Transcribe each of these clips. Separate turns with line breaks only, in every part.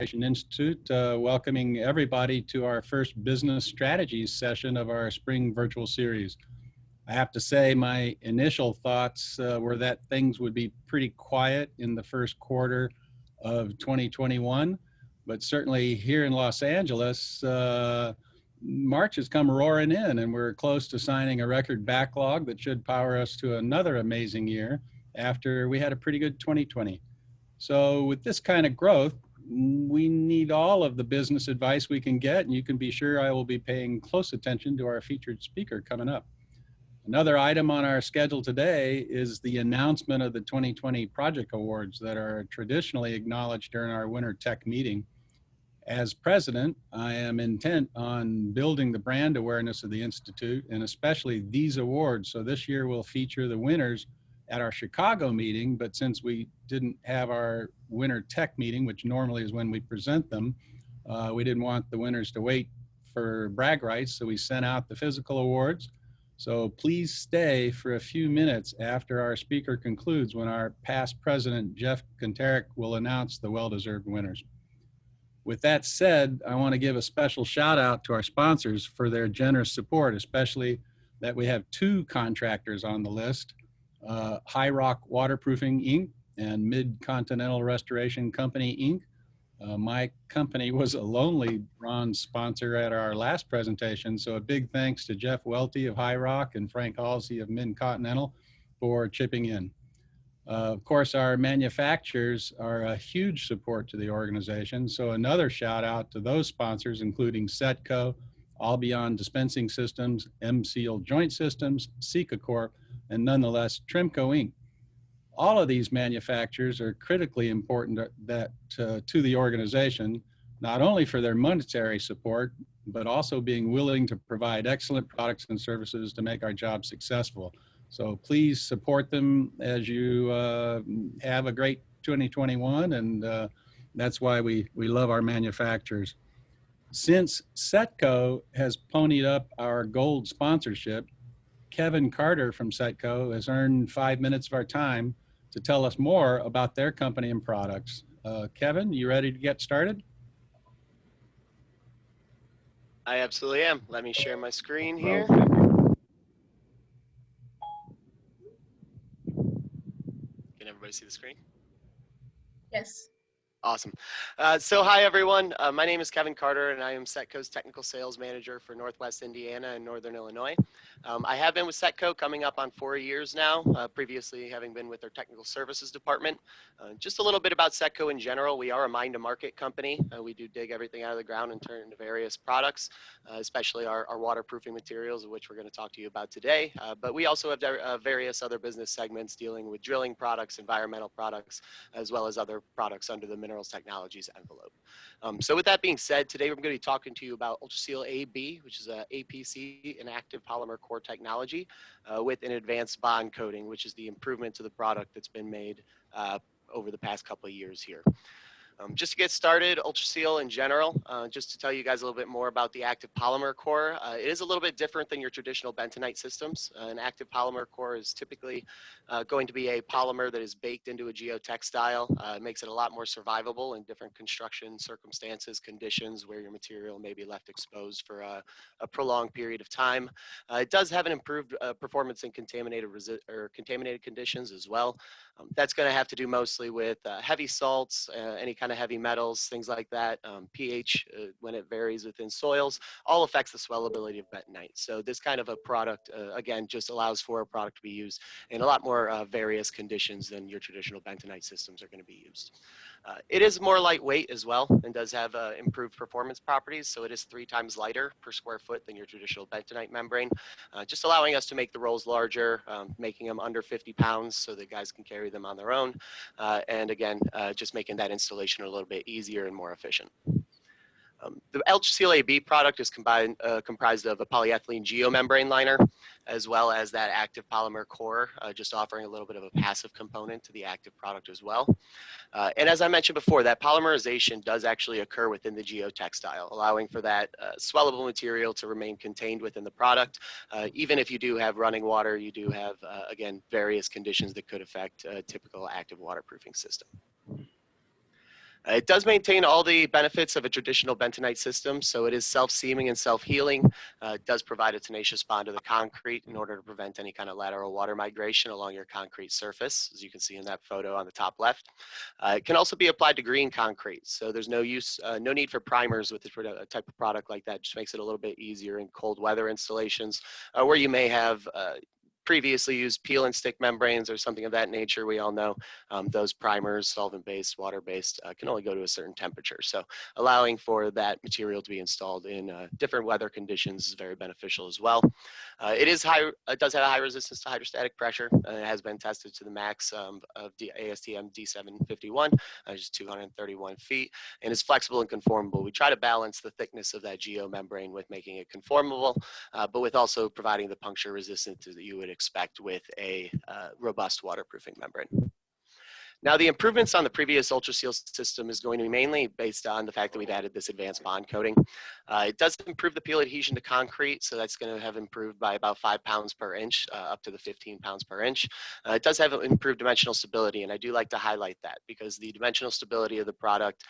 Institute, welcoming everybody to our first business strategies session of our spring virtual series. I have to say my initial thoughts were that things would be pretty quiet in the first quarter of 2021, but certainly here in Los Angeles, March has come roaring in and we're close to signing a record backlog that should power us to another amazing year after we had a pretty good 2020. So with this kind of growth, we need all of the business advice we can get, and you can be sure I will be paying close attention to our featured speaker coming up. Another item on our schedule today is the announcement of the 2020 project awards that are traditionally acknowledged during our winter tech meeting. As president, I am intent on building the brand awareness of the Institute, and especially these awards. So this year we'll feature the winners at our Chicago meeting, but since we didn't have our winter tech meeting, which normally is when we present them, we didn't want the winners to wait for brag rights, so we sent out the physical awards. So please stay for a few minutes after our speaker concludes, when our past president, Jeff Kontarek, will announce the well-deserved winners. With that said, I want to give a special shout out to our sponsors for their generous support, especially that we have two contractors on the list, High Rock Waterproofing, Inc. and Mid-Continental Restoration Company, Inc. My company was a lonely bronze sponsor at our last presentation, so a big thanks to Jeff Welty of High Rock and Frank Halsey of Mid-Continental for chipping in. Of course, our manufacturers are a huge support to the organization, so another shout out to those sponsors, including Setco, Albion Dispensing Systems, M-Seal Joint Systems, Sika Corp, and nonetheless, Trimco Inc. All of these manufacturers are critically important to the organization, not only for their monetary support, but also being willing to provide excellent products and services to make our job successful. So please support them as you have a great 2021, and that's why we love our manufacturers. Since Setco has ponied up our gold sponsorship, Kevin Carter from Setco has earned 5 minutes of our time to tell us more about their company and products. Kevin, you ready to get started?
I absolutely am. Let me share my screen here. Can everybody see the screen?
Yes.
Awesome. So hi, everyone. My name is Kevin Carter, and I am Setco's Technical Sales Manager for Northwest Indiana and Northern Illinois. I have been with Setco coming up on 4 years now, previously having been with their Technical Services Department. Just a little bit about Setco in general. We are a mine-to-market company. We do dig everything out of the ground and turn it into various products, especially our waterproofing materials, which we're going to talk to you about today. But we also have various other business segments dealing with drilling products, environmental products, as well as other products under the Minerals Technologies envelope. So with that being said, today we're going to be talking to you about UltraSeal AB, which is a APC, an active polymer core technology, with an advanced bond coating, which is the improvement to the product that's been made over the past couple of years here. Just to get started, UltraSeal in general, just to tell you guys a little bit more about the active polymer core. It is a little bit different than your traditional bentonite systems. An active polymer core is typically going to be a polymer that is baked into a geotextile. It makes it a lot more survivable in different construction circumstances, conditions where your material may be left exposed for a prolonged period of time. It does have an improved performance in contaminated conditions as well. That's going to have to do mostly with heavy salts, any kind of heavy metals, things like that. pH, when it varies within soils, all affects the swellability of bentonite. So this kind of a product, again, just allows for a product to be used in a lot more various conditions than your traditional bentonite systems are going to be used. It is more lightweight as well and does have improved performance properties. So it is 3 times lighter per square foot than your traditional bentonite membrane, just allowing us to make the rolls larger, making them under 50 pounds so that guys can carry them on their own. And again, just making that installation a little bit easier and more efficient. The UltraSeal AB product is comprised of a polyethylene geomembrane liner, as well as that active polymer core, just offering a little bit of a passive component to the active product as well. And as I mentioned before, that polymerization does actually occur within the geotextile, allowing for that swellable material to remain contained within the product. Even if you do have running water, you do have, again, various conditions that could affect a typical active waterproofing system. It does maintain all the benefits of a traditional bentonite system, so it is self-seaming and self-healing. It does provide a tenacious bond to the concrete in order to prevent any kind of lateral water migration along your concrete surface, as you can see in that photo on the top left. It can also be applied to green concrete, so there's no need for primers with this type of product like that. Just makes it a little bit easier in cold weather installations where you may have previously used peel and stick membranes or something of that nature. We all know those primers, solvent-based, water-based, can only go to a certain temperature. So allowing for that material to be installed in different weather conditions is very beneficial as well. It does have a high resistance to hydrostatic pressure. It has been tested to the max of ASTM D751, which is 231 feet, and is flexible and conformable. We try to balance the thickness of that geomembrane with making it conformable, but with also providing the puncture resistance that you would expect with a robust waterproofing membrane. Now, the improvements on the previous UltraSeal system is going to be mainly based on the fact that we've added this advanced bond coating. It does improve the peel adhesion to concrete, so that's going to have improved by about 5 pounds per inch, up to the 15 pounds per inch. It does have improved dimensional stability, and I do like to highlight that because the dimensional stability of the product,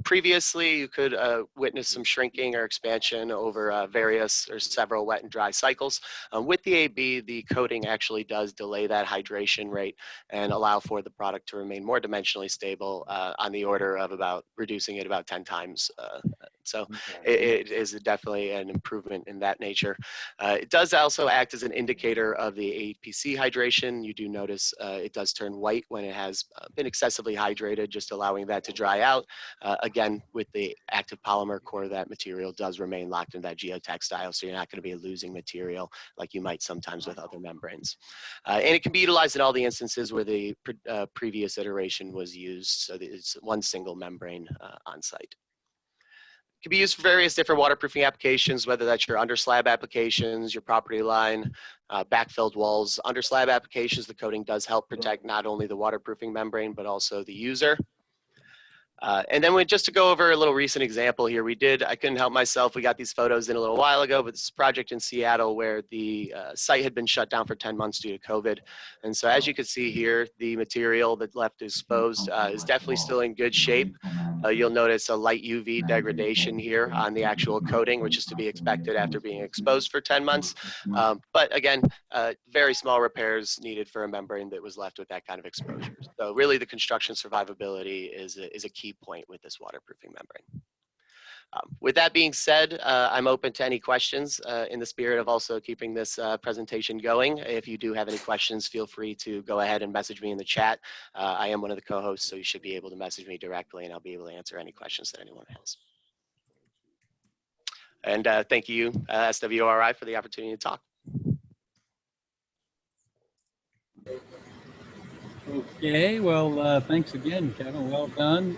previously you could witness some shrinking or expansion over various or several wet and dry cycles. With the AB, the coating actually does delay that hydration rate and allow for the product to remain more dimensionally stable on the order of about reducing it about 10 times. So it is definitely an improvement in that nature. It does also act as an indicator of the APC hydration. You do notice it does turn white when it has been excessively hydrated, just allowing that to dry out. Again, with the active polymer core, that material does remain locked in that geotextile, so you're not going to be losing material like you might sometimes with other membranes. And it can be utilized in all the instances where the previous iteration was used, so it's one single membrane on site. It can be used for various different waterproofing applications, whether that's your under slab applications, your property line, backfilled walls. Under slab applications, the coating does help protect not only the waterproofing membrane, but also the user. And then just to go over a little recent example here, I couldn't help myself, we got these photos in a little while ago, but this is a project in Seattle where the site had been shut down for 10 months due to COVID. And so as you can see here, the material that left exposed is definitely still in good shape. You'll notice a light UV degradation here on the actual coating, which is to be expected after being exposed for 10 months. But again, very small repairs needed for a membrane that was left with that kind of exposure. So really the construction survivability is a key point with this waterproofing membrane. With that being said, I'm open to any questions in the spirit of also keeping this presentation going. If you do have any questions, feel free to go ahead and message me in the chat. I am one of the co-hosts, so you should be able to message me directly and I'll be able to answer any questions that anyone has. And thank you, SWRI, for the opportunity to talk.
Okay, well, thanks again, Kevin. Well done.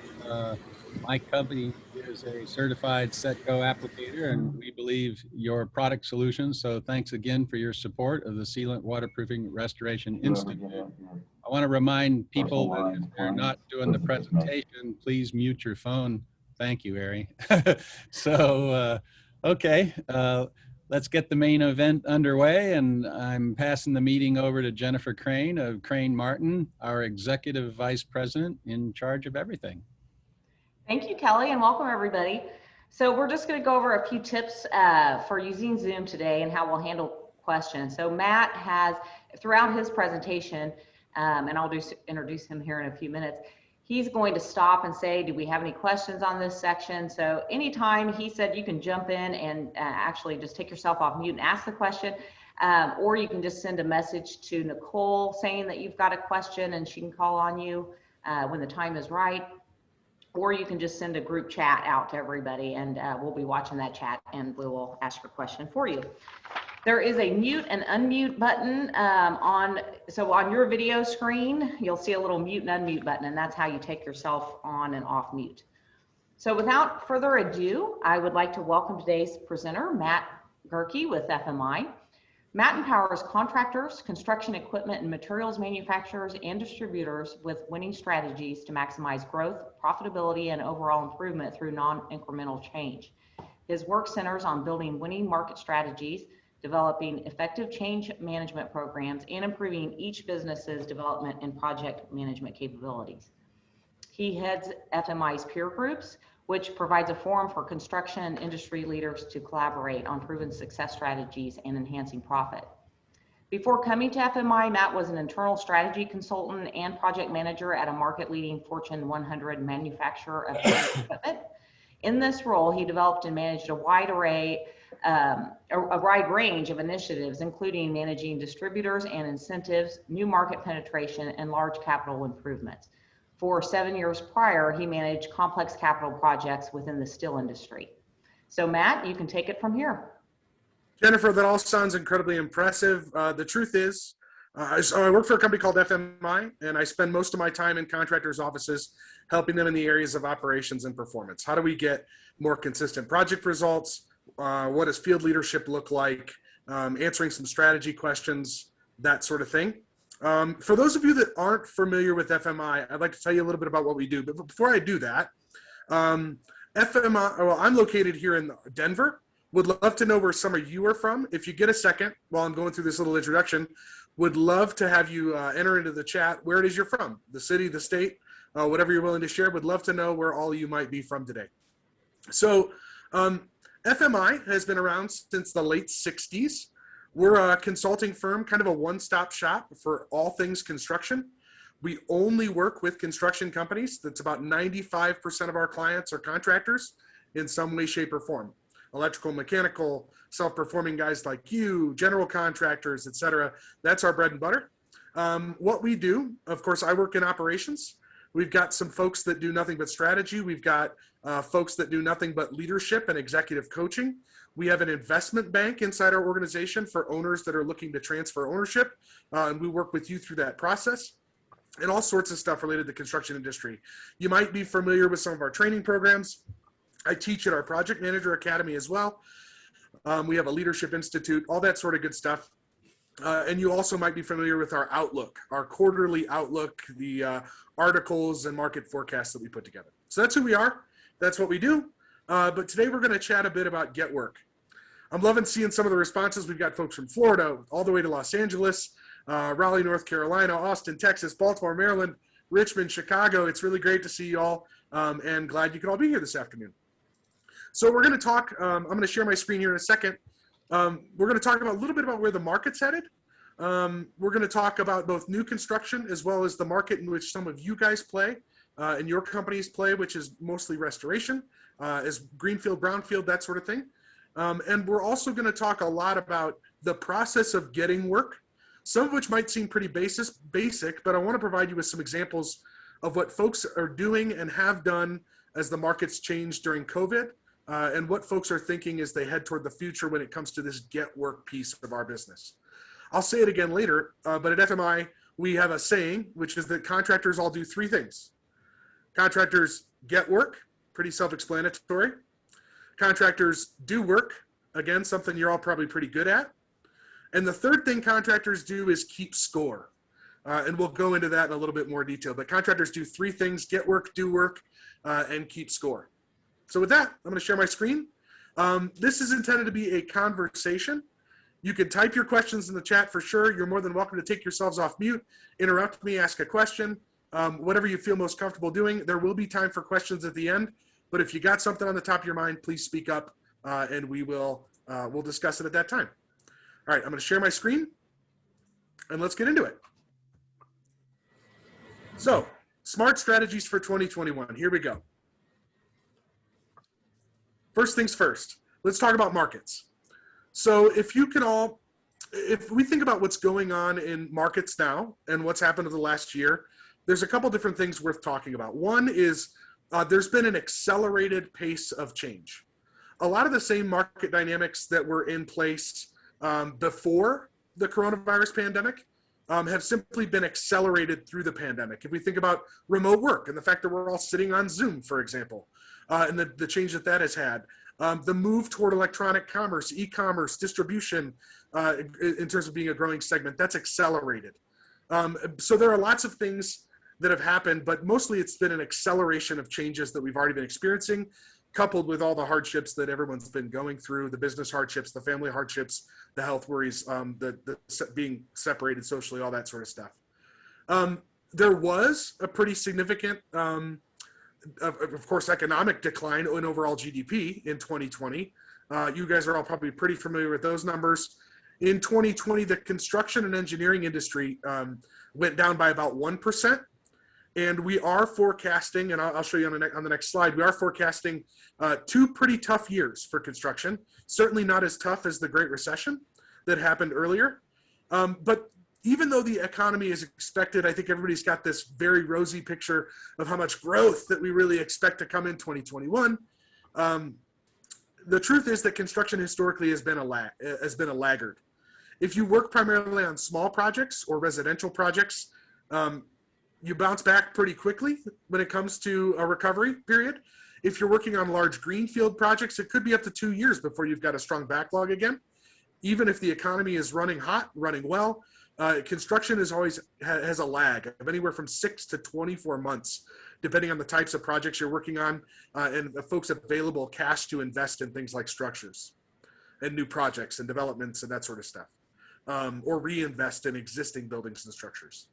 My company is a certified Setco applicator, and we believe your product solutions. So thanks again for your support of the Sealant Waterproofing Restoration Institute. I want to remind people that if they're not doing the presentation, please mute your phone. Thank you, Ari. So, okay. Let's get the main event underway, and I'm passing the meeting over to Jennifer Crane of Crane Martin, our Executive Vice President in charge of everything.
Thank you, Kelly, and welcome everybody. So we're just going to go over a few tips for using Zoom today and how we'll handle questions. So Matt has, throughout his presentation, and I'll just introduce him here in a few minutes, he's going to stop and say, do we have any questions on this section? So anytime he said you can jump in and actually just take yourself off mute and ask the question, or you can just send a message to Nicole saying that you've got a question and she can call on you when the time is right. Or you can just send a group chat out to everybody and we'll be watching that chat and we will ask your question for you. There is a mute and unmute button on your video screen, you'll see a little mute and unmute button, and that's how you take yourself on and off mute. So without further ado, I would like to welcome today's presenter, Matt Gerke with FMI. Matt empowers contractors, construction equipment and materials manufacturers and distributors with winning strategies to maximize growth, profitability, and overall improvement through non-incremental change. His work centers on building winning market strategies, developing effective change management programs, and improving each business's development and project management capabilities. He heads FMI's peer groups, which provides a forum for construction industry leaders to collaborate on proven success strategies and enhancing profit. Before coming to FMI, Matt was an internal strategy consultant and project manager at a market-leading Fortune 100 manufacturer of heavy equipment. In this role, he developed and managed a wide range of initiatives, including managing distributors and incentives, new market penetration, and large capital improvements. For 7 years prior, he managed complex capital projects within the steel industry. So Matt, you can take it from here.
Jennifer, that all sounds incredibly impressive. The truth is, so I work for a company called FMI, and I spend most of my time in contractors' offices helping them in the areas of operations and performance. How do we get more consistent project results? What does field leadership look like? Answering some strategy questions, that sort of thing. For those of you that aren't familiar with FMI, I'd like to tell you a little bit about what we do. But before I do that, FMI, well, I'm located here in Denver. Would love to know where some of you are from. If you get a second while I'm going through this little introduction, would love to have you enter into the chat where it is you're from, the city, the state, whatever you're willing to share. Would love to know where all of you might be from today. So FMI has been around since the late 60s. We're a consulting firm, kind of a one-stop shop for all things construction. We only work with construction companies. That's about 95% of our clients are contractors in some way, shape, or form. Electrical, mechanical, self-performing guys like you, general contractors, et cetera. That's our bread and butter. What we do, of course, I work in operations. We've got some folks that do nothing but strategy. We've got folks that do nothing but leadership and executive coaching. We have an investment bank inside our organization for owners that are looking to transfer ownership, and we work with you through that process, and all sorts of stuff related to the construction industry. You might be familiar with some of our training programs. I teach at our Project Manager Academy as well. We have a Leadership Institute, all that sort of good stuff. And you also might be familiar with our Outlook, our quarterly Outlook, the articles and market forecasts that we put together. So that's who we are. That's what we do. But today we're going to chat a bit about Get Work. I'm loving seeing some of the responses. We've got folks from Florida all the way to Los Angeles, Raleigh, North Carolina, Austin, Texas, Baltimore, Maryland, Richmond, Chicago. It's really great to see you all, and glad you could all be here this afternoon. So we're going to talk, I'm going to share my screen here in a second. We're going to talk about a little bit about where the market's headed. We're going to talk about both new construction as well as the market in which some of you guys play and your companies play, which is mostly restoration, as greenfield, brownfield, that sort of thing. And we're also going to talk a lot about the process of getting work, some of which might seem pretty basic, but I want to provide you with some examples of what folks are doing and have done as the markets changed during COVID. And what folks are thinking as they head toward the future when it comes to this get work piece of our business. I'll say it again later, but at FMI, we have a saying, which is that contractors all do three things. Contractors get work, pretty self-explanatory. Contractors do work, again, something you're all probably pretty good at. And the third thing contractors do is keep score. And we'll go into that in a little bit more detail. But contractors do three things: get work, do work, and keep score. So with that, I'm going to share my screen. This is intended to be a conversation. You can type your questions in the chat for sure. You're more than welcome to take yourselves off mute, interrupt me, ask a question, whatever you feel most comfortable doing. There will be time for questions at the end, but if you got something on the top of your mind, please speak up, and we'll discuss it at that time. All right, I'm going to share my screen, and let's get into it. So, smart strategies for 2021. Here we go. First things first, let's talk about markets. So if we think about what's going on in markets now and what's happened over the last year, there's a couple different things worth talking about. One is there's been an accelerated pace of change. A lot of the same market dynamics that were in place before the coronavirus pandemic have simply been accelerated through the pandemic. If we think about remote work and the fact that we're all sitting on Zoom, for example, and the change that has had, the move toward electronic commerce, e-commerce, distribution, in terms of being a growing segment, that's accelerated. So there are lots of things that have happened, but mostly it's been an acceleration of changes that we've already been experiencing, coupled with all the hardships that everyone's been going through, the business hardships, the family hardships, the health worries, the being separated socially, all that sort of stuff. there was a pretty significant, of course, economic decline in overall GDP in 2020. You guys are all probably pretty familiar with those numbers. In 2020, the construction and engineering industry went down by about 1%. And we are forecasting, and I'll show you on the next slide, we are forecasting 2 pretty tough years for construction. Certainly not as tough as the Great Recession that happened earlier. But even though the economy is expected, I think everybody's got this very rosy picture of how much growth that we really expect to come in 2021. The truth is that construction historically has been a laggard. If you work primarily on small projects or residential projects, you bounce back pretty quickly when it comes to a recovery period. If you're working on large greenfield projects, it could be up to 2 years before you've got a strong backlog again. Even if the economy is running hot, running well, construction has a lag of anywhere from 6 to 24 months, depending on the types of projects you're working on and the folks available cash to invest in things like structures and new projects and developments and that sort of stuff, or reinvest in existing buildings and structures.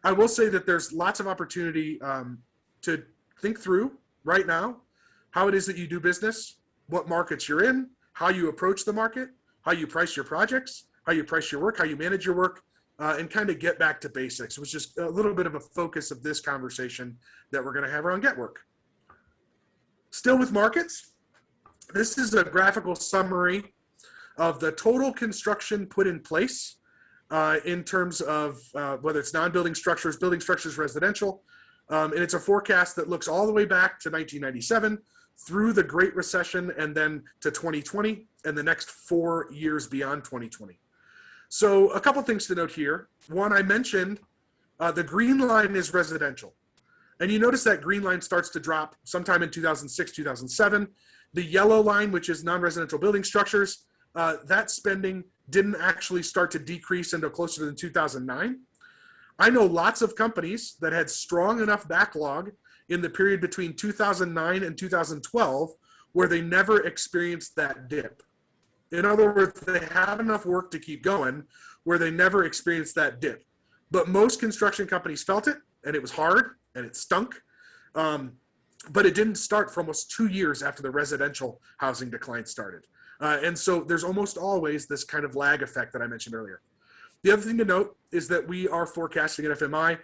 I will say that there's lots of opportunity to think through right now how it is that you do business, what markets you're in, how you approach the market, how you price your projects, how you price your work, how you manage your work, and kind of get back to basics, which is a little bit of a focus of this conversation that we're going to have around Get Work. Still with markets, this is a graphical summary of the total construction put in place in terms of whether it's non-building structures, building structures, residential. And it's a forecast that looks all the way back to 1997 through the Great Recession and then to 2020 and the next 4 years beyond 2020. So a couple things to note here. One, I mentioned the green line is residential. And you notice that green line starts to drop sometime in 2006, 2007. The yellow line, which is non-residential building structures, that spending didn't actually start to decrease until closer than 2009. I know lots of companies that had strong enough backlog in the period between 2009 and 2012 where they never experienced that dip. In other words, they had enough work to keep going where they never experienced that dip. But most construction companies felt it, and it was hard, and it stunk. But it didn't start for almost 2 years after the residential housing decline started. And so there's almost always this kind of lag effect that I mentioned earlier. The other thing to note is that we are forecasting at FMI,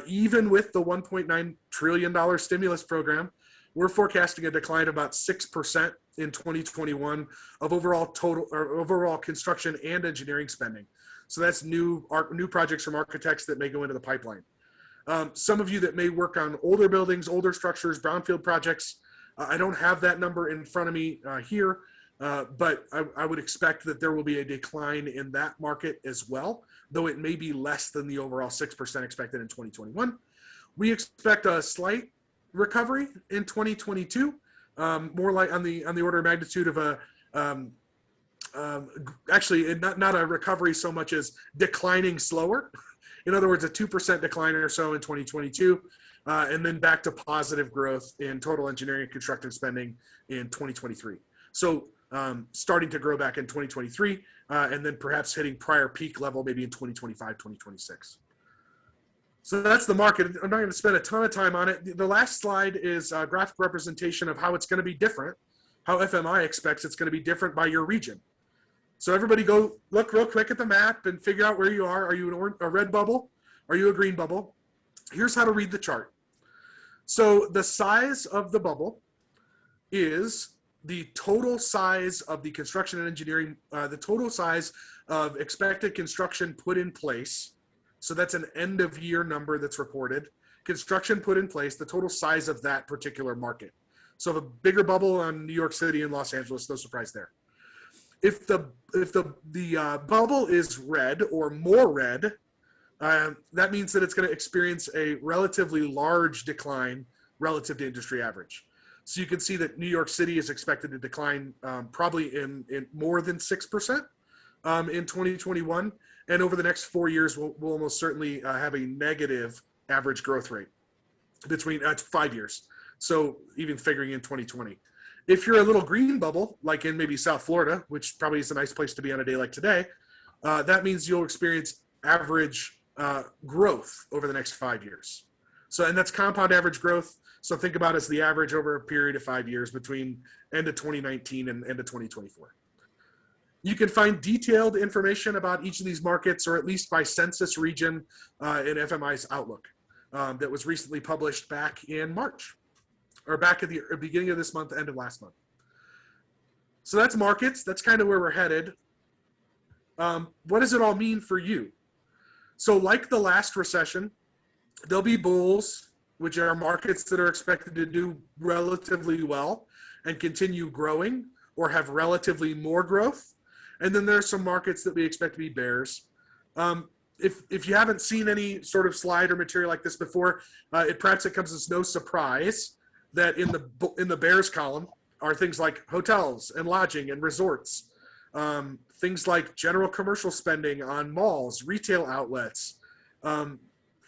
even with the $1.9 trillion stimulus program, we're forecasting a decline of about 6% in 2021 of overall construction and engineering spending. So that's new projects from architects that may go into the pipeline. Some of you that may work on older buildings, older structures, brownfield projects, I don't have that number in front of me here, but I would expect that there will be a decline in that market as well, though it may be less than the overall 6% expected in 2021. We expect a slight recovery in 2022, more like on the order of magnitude of a actually not a recovery so much as declining slower. In other words, a 2% decline or so in 2022, and then back to positive growth in total engineering and construction spending in 2023. So starting to grow back in 2023, and then perhaps hitting prior peak level maybe in 2025, 2026. So that's the market. I'm not going to spend a ton of time on it. The last slide is a graphic representation of how it's going to be different, how FMI expects it's going to be different by your region. So everybody go look real quick at the map and figure out where you are. Are you a red bubble? Are you a green bubble? Here's how to read the chart. So the size of the bubble is the total size of the construction and engineering, the total size of expected construction put in place. So that's an end of year number that's reported. Construction put in place, the total size of that particular market. So a bigger bubble on New York City and Los Angeles, no surprise there. If the bubble is red or more red, that means that it's going to experience a relatively large decline relative to industry average. So you can see that New York City is expected to decline probably in more than 6% in 2021. And over the next 4 years, we'll almost certainly have a negative average growth rate between 5 years. So even figuring in 2020. If you're a little green bubble, like in maybe South Florida, which probably is a nice place to be on a day like today, that means you'll experience average growth over the next 5 years. So, and that's compound average growth. So think about it as the average over a period of 5 years between end of 2019 and end of 2024. You can find detailed information about each of these markets, or at least by census region, in FMI's Outlook that was recently published back in March, or back at the beginning of this month, end of last month. So that's markets. That's kind of where we're headed. What does it all mean for you? So like the last recession, there'll be bulls, which are markets that are expected to do relatively well and continue growing or have relatively more growth. And then there's some markets that we expect to be bears. If you haven't seen any sort of slide or material like this before, perhaps it comes as no surprise that in the bears column are things like hotels and lodging and resorts, things like general commercial spending on malls, retail outlets,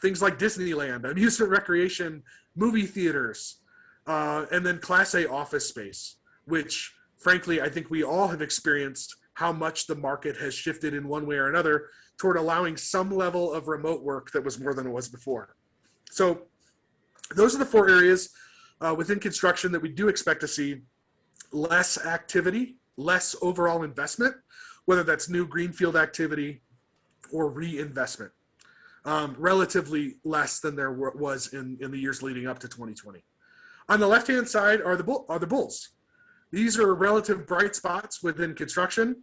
things like Disneyland, amusement, recreation, movie theaters, and then Class A office space, which frankly, I think we all have experienced how much the market has shifted in one way or another toward allowing some level of remote work that was more than it was before. So those are the 4 areas within construction that we do expect to see less activity, less overall investment, whether that's new greenfield activity or reinvestment, relatively less than there was in the years leading up to 2020. On the left-hand side are the bulls. These are relative bright spots within construction.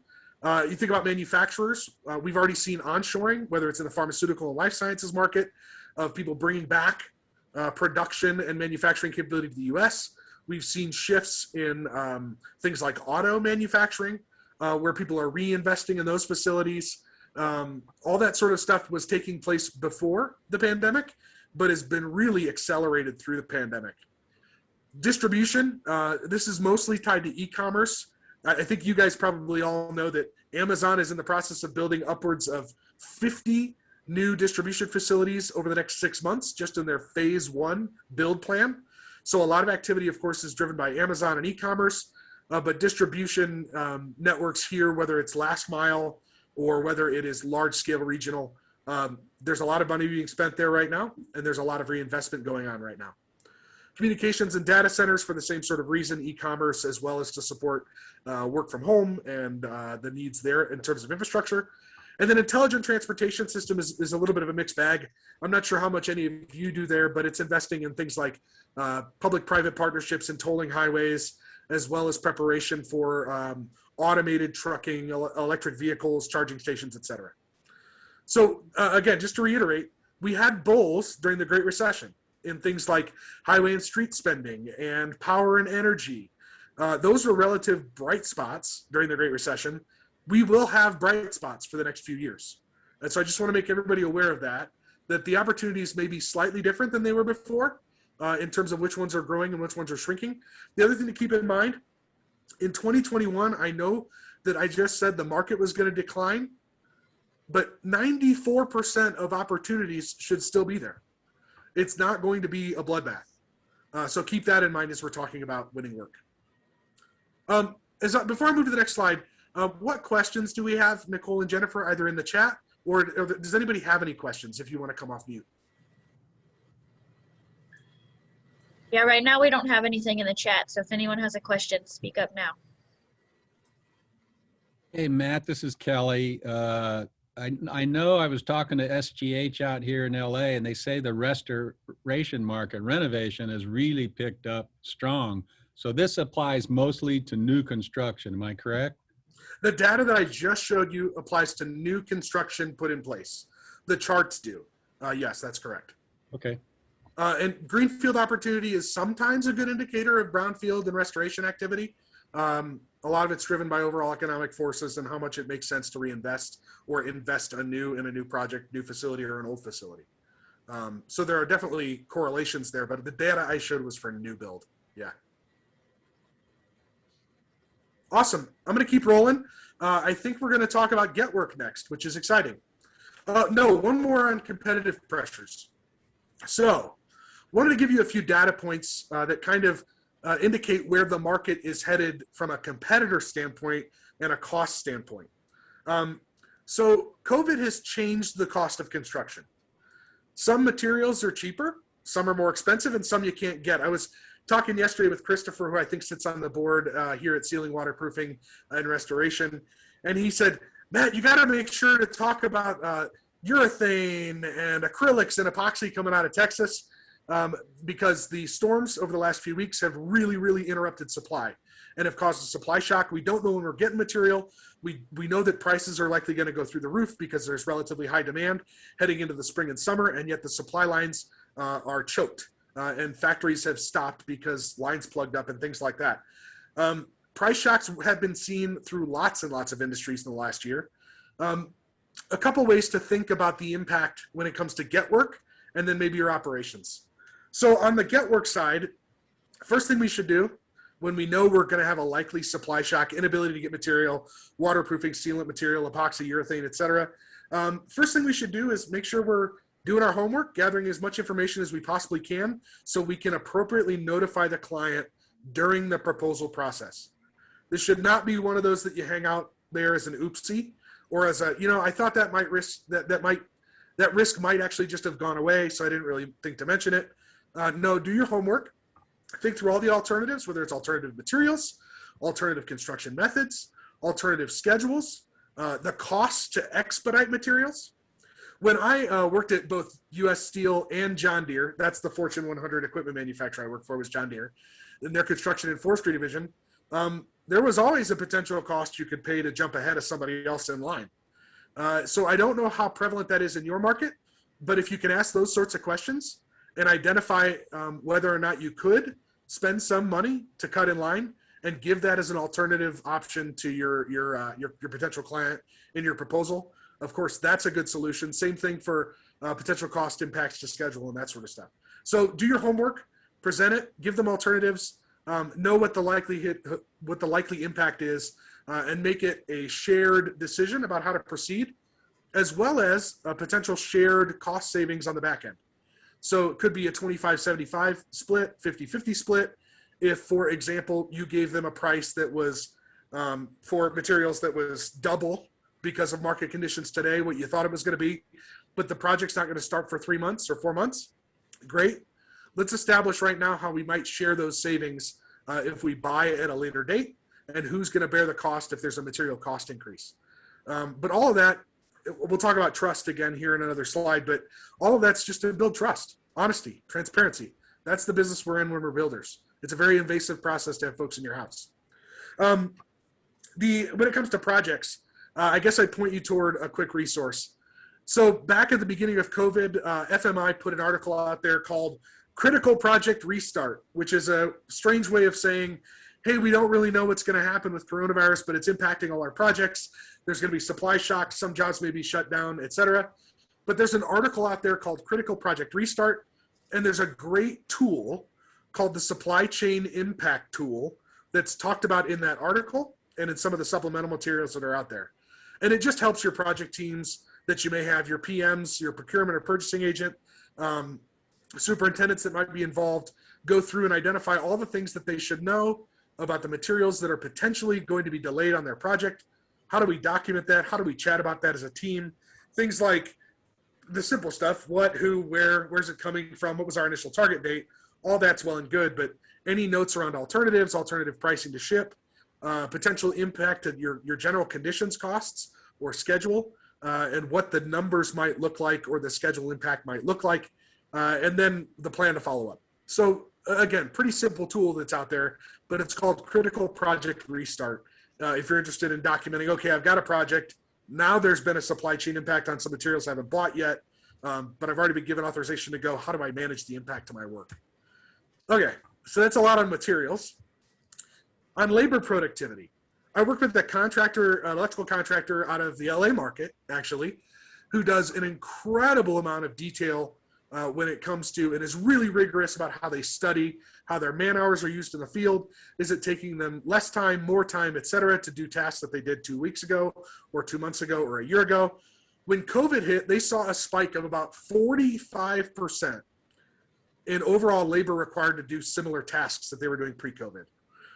You think about manufacturers. We've already seen onshoring, whether it's in the pharmaceutical and life sciences market, of people bringing back production and manufacturing capability to the U.S. We've seen shifts in things like auto manufacturing, where people are reinvesting in those facilities. All that sort of stuff was taking place before the pandemic, but has been really accelerated through the pandemic. Distribution, this is mostly tied to e-commerce. I think you guys probably all know that Amazon is in the process of building upwards of 50 new distribution facilities over the next 6 months, just in their phase 1 build plan. So a lot of activity, of course, is driven by Amazon and e-commerce, but distribution networks here, whether it's last mile or whether it is large scale regional, there's a lot of money being spent there right now, and there's a lot of reinvestment going on right now. Communications and data centers for the same sort of reason, e-commerce, as well as to support work from home and the needs there in terms of infrastructure. And then intelligent transportation system is a little bit of a mixed bag. I'm not sure how much any of you do there, but it's investing in things like public-private partnerships and tolling highways, as well as preparation for automated trucking, electric vehicles, charging stations, et cetera. So again, just to reiterate, we had bulls during the Great Recession in things like highway and street spending and power and energy. Those were relative bright spots during the Great Recession. We will have bright spots for the next few years. And so I just want to make everybody aware of that the opportunities may be slightly different than they were before in terms of which ones are growing and which ones are shrinking. The other thing to keep in mind, in 2021, I know that I just said the market was going to decline, but 94% of opportunities should still be there. It's not going to be a bloodbath. So keep that in mind as we're talking about winning work. Before I move to the next slide, what questions do we have, Nicole and Jennifer, either in the chat or does anybody have any questions if you want to come off mute?
Yeah, right now we don't have anything in the chat, so if anyone has a question, speak up now.
Hey, Matt, this is Kelly. I know I was talking to SGH out here in LA, and they say the restoration market, renovation, has really picked up strong. So this applies mostly to new construction. Am I correct?
The data that I just showed you applies to new construction put in place. The charts do. Yes, that's correct.
Okay.
And greenfield opportunity is sometimes a good indicator of brownfield and restoration activity. A lot of it's driven by overall economic forces and how much it makes sense to reinvest or invest anew in a new project, new facility, or an old facility. So there are definitely correlations there, but the data I showed was for new build. Yeah. Awesome. I'm going to keep rolling. I think we're going to talk about Get Work next, which is exciting. No, one more on competitive pressures. So wanted to give you a few data points that kind of indicate where the market is headed from a competitor standpoint and a cost standpoint. So COVID has changed the cost of construction. Some materials are cheaper, some are more expensive, and some you can't get. I was talking yesterday with Christopher, who I think sits on the board here at Ceiling Waterproofing and Restoration, and he said, Matt, you got to make sure to talk about urethane and acrylics and epoxy coming out of Texas, because the storms over the last few weeks have really, really interrupted supply and have caused a supply shock. We don't know when we're getting material. We know that prices are likely going to go through the roof because there's relatively high demand heading into the spring and summer, and yet the supply lines are choked, and factories have stopped because lines plugged up and things like that. Price shocks have been seen through lots and lots of industries in the last year. A couple ways to think about the impact when it comes to get work and then maybe your operations. So on the get work side, first thing we should do when we know we're going to have a likely supply shock, inability to get material, waterproofing, sealant material, epoxy, urethane, etc. First thing we should do is make sure we're doing our homework, gathering as much information as we possibly can so we can appropriately notify the client during the proposal process. This should not be one of those that you hang out there as an oopsie, or as a, I thought that might risk that risk might actually just have gone away, so I didn't really think to mention it. No, do your homework. Think through all the alternatives, whether it's alternative materials, alternative construction methods, alternative schedules, the cost to expedite materials. When I worked at both U.S. Steel and John Deere, that's the Fortune 100 equipment manufacturer I worked for, was John Deere, in their construction and forestry division. There was always a potential cost you could pay to jump ahead of somebody else in line. So I don't know how prevalent that is in your market, but if you can ask those sorts of questions and identify whether or not you could spend some money to cut in line and give that as an alternative option to your potential client in your proposal, of course, that's a good solution. Same thing for potential cost impacts to schedule and that sort of stuff. So do your homework, present it, give them alternatives, know what the likely impact is, and make it a shared decision about how to proceed, as well as a potential shared cost savings on the back end. So it could be a 25-75 split, 50-50 split. If, for example, you gave them a price that was for materials that was double because of market conditions today, what you thought it was going to be, but the project's not going to start for 3 months or 4 months, great. Let's establish right now how we might share those savings if we buy at a later date, and who's going to bear the cost if there's a material cost increase. But all of that, we'll talk about trust again here in another slide, but all of that's just to build trust, honesty, transparency. That's the business we're in when we're builders. It's a very invasive process to have folks in your house. When it comes to projects, I guess I'd point you toward a quick resource. So back at the beginning of COVID, FMI put an article out there called Critical Project Restart, which is a strange way of saying, hey, we don't really know what's going to happen with coronavirus, but it's impacting all our projects. There's going to be supply shocks. Some jobs may be shut down, et cetera. But there's an article out there called Critical Project Restart, and there's a great tool called the Supply Chain Impact Tool that's talked about in that article and in some of the supplemental materials that are out there. And it just helps your project teams that you may have, your PMs, your procurement or purchasing agent, superintendents that might be involved, go through and identify all the things that they should know about the materials that are potentially going to be delayed on their project. How do we document that? How do we chat about that as a team? Things like the simple stuff, what, who, where's it coming from? What was our initial target date? All that's well and good, but any notes around alternatives, alternative pricing to ship, potential impact of your general conditions costs or schedule, and what the numbers might look like or the schedule impact might look like, and then the plan to follow up. So again, pretty simple tool that's out there, but it's called Critical Project Restart. If you're interested in documenting, okay, I've got a project. Now there's been a supply chain impact on some materials I haven't bought yet, but I've already been given authorization to go. How do I manage the impact to my work? Okay, so that's a lot on materials. On labor productivity, I work with a contractor, an electrical contractor out of the LA market, actually, who does an incredible amount of detail when it comes to, and is really rigorous about how they study, how their man hours are used in the field. Is it taking them less time, more time, et cetera, to do tasks that they did 2 weeks ago or 2 months ago or a year ago? When COVID hit, they saw a spike of about 45% in overall labor required to do similar tasks that they were doing pre-COVID.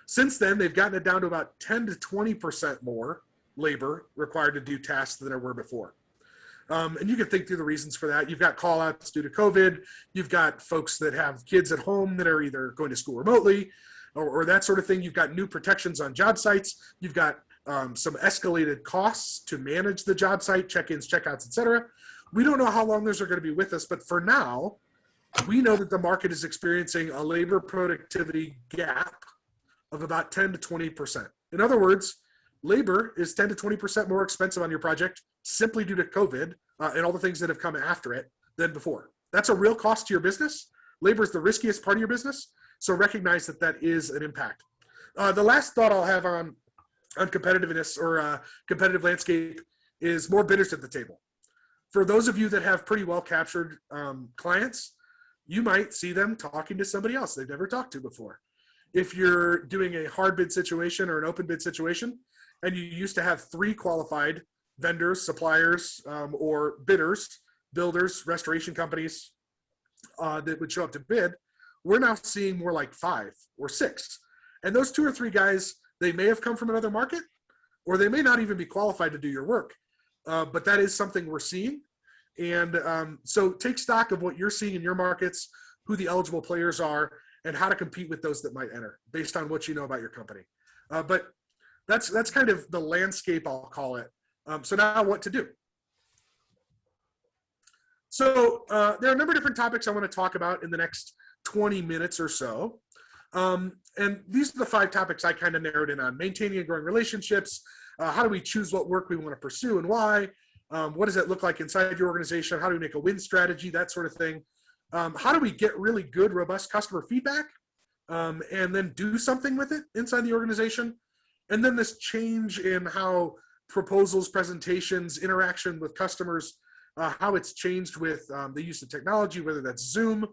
Since then, they've gotten it down to about 10 to 20% more labor required to do tasks than there were before. And you can think through the reasons for that. You've got call outs due to COVID. You've got folks that have kids at home that are either going to school remotely or that sort of thing. You've got new protections on job sites. You've got some escalated costs to manage the job site, check-ins, checkouts, et cetera. We don't know how long those are going to be with us, but for now, we know that the market is experiencing a labor productivity gap of about 10 to 20%. In other words, labor is 10 to 20% more expensive on your project simply due to COVID and all the things that have come after it than before. That's a real cost to your business. Labor is the riskiest part of your business, so recognize that that is an impact. The last thought I'll have on competitiveness or competitive landscape is more bidders at the table. For those of you that have pretty well captured clients, you might see them talking to somebody else they've never talked to before. If you're doing a hard bid situation or an open bid situation, and you used to have 3 qualified vendors, suppliers, or bidders, builders, restoration companies that would show up to bid, we're now seeing more like 5 or 6. And those 2 or 3 guys, they may have come from another market, or they may not even be qualified to do your work. But that is something we're seeing. And so take stock of what you're seeing in your markets, who the eligible players are, and how to compete with those that might enter based on what you know about your company. But that's kind of the landscape, I'll call it. So now what to do? So there are a number of different topics I want to talk about in the next 20 minutes or so. And these are the 5 topics I kind of narrowed in on: maintaining and growing relationships. How do we choose what work we want to pursue and why? What does it look like inside your organization? How do we make a win strategy? That sort of thing. How do we get really good, robust customer feedback and then do something with it inside the organization? And then this change in how proposals, presentations, interaction with customers, how it's changed with the use of technology, whether that's Zoom,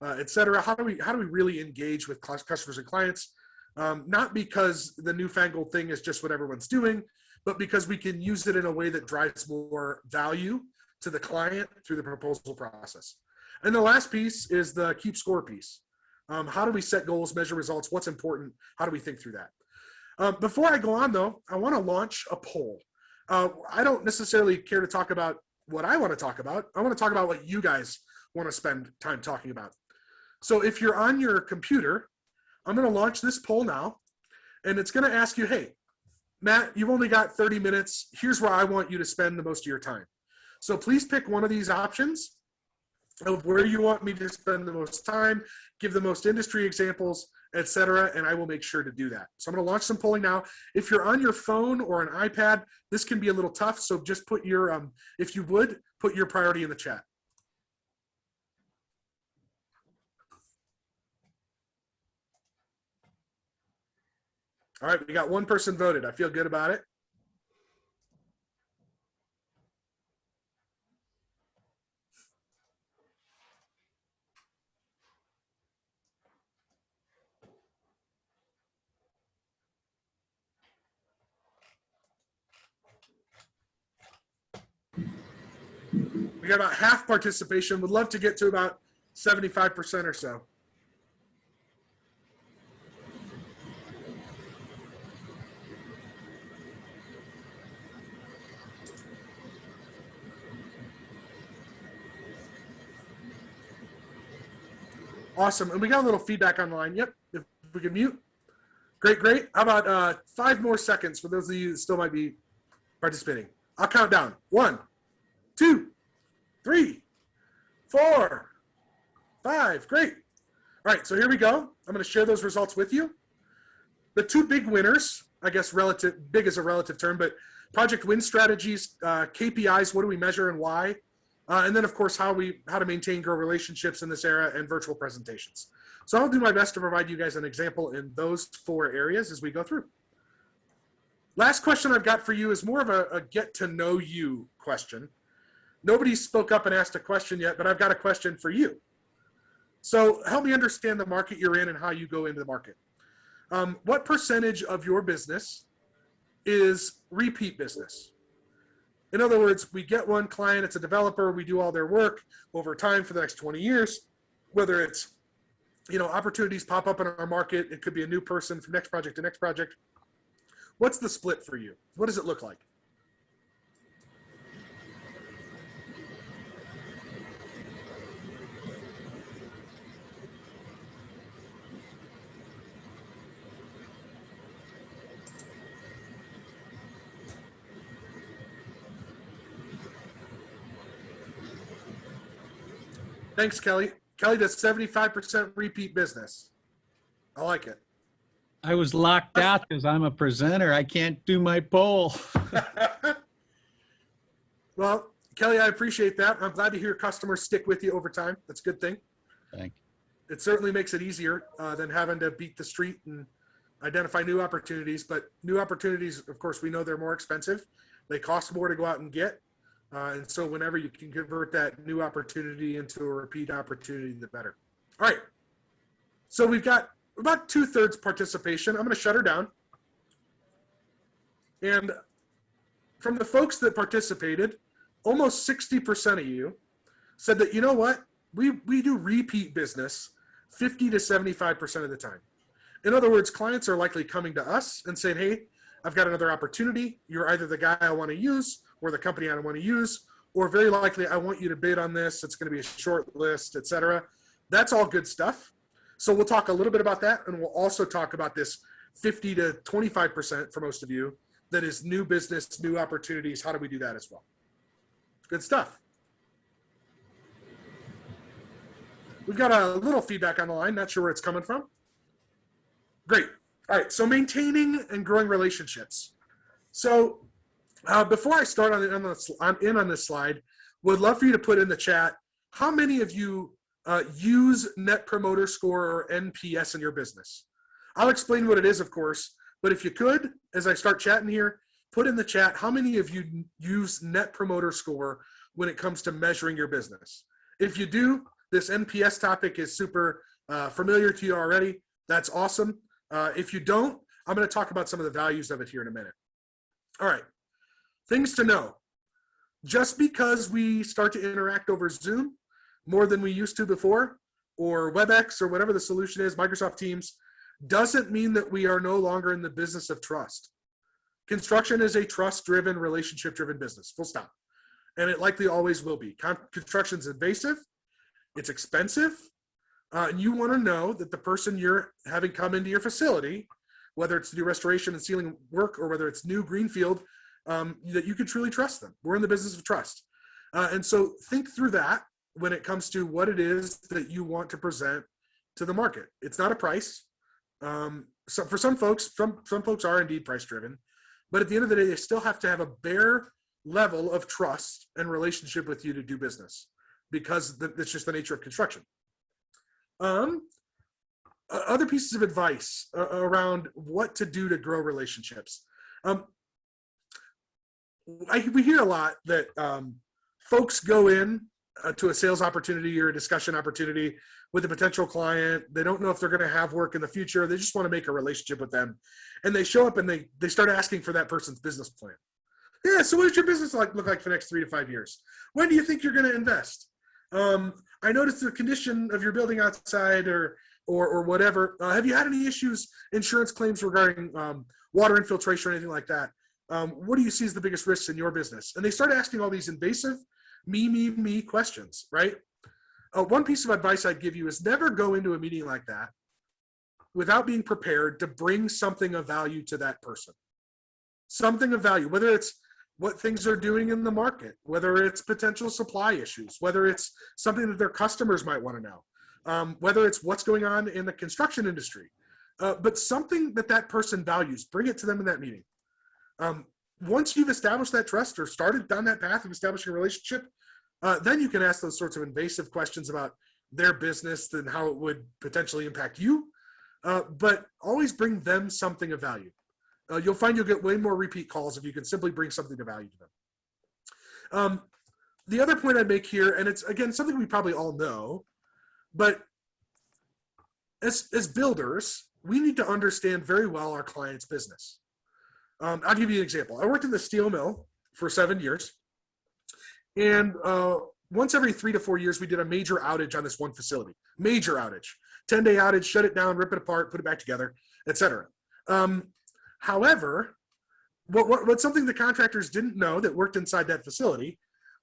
et cetera. How do we really engage with customers and clients? Not because the newfangled thing is just what everyone's doing, but because we can use it in a way that drives more value to the client through the proposal process. And the last piece is the keep score piece. How do we set goals, measure results? What's important? How do we think through that? Before I go on, though, I want to launch a poll. I don't necessarily care to talk about what I want to talk about. I want to talk about what you guys want to spend time talking about. So if you're on your computer, I'm going to launch this poll now, and it's going to ask you, hey, Matt, you've only got 30 minutes. Here's where I want you to spend the most of your time. So please pick one of these options of where you want me to spend the most time, give the most industry examples, et cetera, and I will make sure to do that. So I'm going to launch some polling now. If you're on your phone or an iPad, this can be a little tough, so just put your, if you would, put your priority in the chat. All right, we got 1 person voted. I feel good about it. We got about half participation. Would love to get to about 75% or so. Awesome. And we got a little feedback online. Yep. If we can mute. Great, great. How about 5 more seconds for those of you that still might be participating? I'll count down. 1, 2, 3, 4, 5. Great. All right, so here we go. I'm going to share those results with you. The 2 big winners, I guess relative, big is a relative term, but project win strategies, KPIs, what do we measure and why? And then, of course, how to maintain, grow relationships in this era, and virtual presentations. So I'll do my best to provide you guys an example in those 4 areas as we go through. Last question I've got for you is more of a get to know you question. Nobody spoke up and asked a question yet, but I've got a question for you. So help me understand the market you're in and how you go into the market. What percentage of your business is repeat business? In other words, we get one client, it's a developer, we do all their work over time for the next 20 years, whether it's, opportunities pop up in our market, it could be a new person from next project to next project. What's the split for you? What does it look like? Thanks, Kelly. Kelly does 75% repeat business. I like it.
I was locked out because I'm a presenter. I can't do my poll.
Well, Kelly, I appreciate that. I'm glad to hear customers stick with you over time. That's a good thing.
Thank you.
It certainly makes it easier than having to beat the street and identify new opportunities. But new opportunities, of course, we know they're more expensive. They cost more to go out and get. And so whenever you can convert that new opportunity into a repeat opportunity, the better. All right. So we've got about 2/3 participation. I'm going to shut her down. And from the folks that participated, almost 60% of you said that, you know what, we do repeat business 50 to 75% of the time. In other words, clients are likely coming to us and saying, hey, I've got another opportunity. You're either the guy I want to use or the company I want to use, or very likely I want you to bid on this. It's going to be a short list, etc. That's all good stuff. So we'll talk a little bit about that, and we'll also talk about this 50 to 25% for most of you that is new business, new opportunities. How do we do that as well? Good stuff. We've got a little feedback on the line. Not sure where it's coming from. Great. All right. So maintaining and growing relationships. So before I start on this slide, would love for you to put in the chat, how many of you use Net Promoter Score or NPS in your business? I'll explain what it is, of course, but if you could, as I start chatting here, put in the chat, how many of you use Net Promoter Score when it comes to measuring your business? If you do, this NPS topic is super familiar to you already. That's awesome. If you don't, I'm going to talk about some of the values of it here in a minute. All right. Things to know. Just because we start to interact over Zoom more than we used to before, or WebEx, or whatever the solution is, Microsoft Teams, doesn't mean that we are no longer in the business of trust. Construction is a trust-driven, relationship-driven business, full stop. And it likely always will be. Construction's invasive, it's expensive, and you want to know that the person you're having come into your facility, whether it's to do restoration and ceiling work or whether it's new greenfield, that you can truly trust them. We're in the business of trust. And so think through that when it comes to what it is that you want to present to the market. It's not a price. So for some folks, some folks are indeed price driven, but at the end of the day, they still have to have a bare level of trust and relationship with you to do business, because that's just the nature of construction. Other pieces of advice around what to do to grow relationships. We hear a lot that folks go in to a sales opportunity or a discussion opportunity with a potential client. They don't know if they're going to have work in the future. They just want to make a relationship with them. And they show up and they start asking for that person's business plan. Yeah, so what does your business look like for the next 3 to 5 years? When do you think you're going to invest? I noticed the condition of your building outside or whatever. Have you had any issues, insurance claims regarding water infiltration or anything like that? What do you see as the biggest risks in your business? And they start asking all these invasive me questions, right? One piece of advice I'd give you is never go into a meeting like that without being prepared to bring something of value to that person. Something of value, whether it's what things they're doing in the market, whether it's potential supply issues, whether it's something that their customers might want to know, whether it's what's going on in the construction industry, but something that person values, bring it to them in that meeting. Once you've established that trust or started down that path of establishing a relationship, then you can ask those sorts of invasive questions about their business and how it would potentially impact you, but always bring them something of value. You'll find you'll get way more repeat calls if you can simply bring something of value to them. The other point I'd make here, and it's, again, something we probably all know, but as builders, we need to understand very well our client's business. I'll give you an example. I worked in the steel mill for 7 years, and once every 3 to 4 years, we did a major outage on this one facility. Major outage. 10-day outage, shut it down, rip it apart, put it back together, etc. However, what something the contractors didn't know that worked inside that facility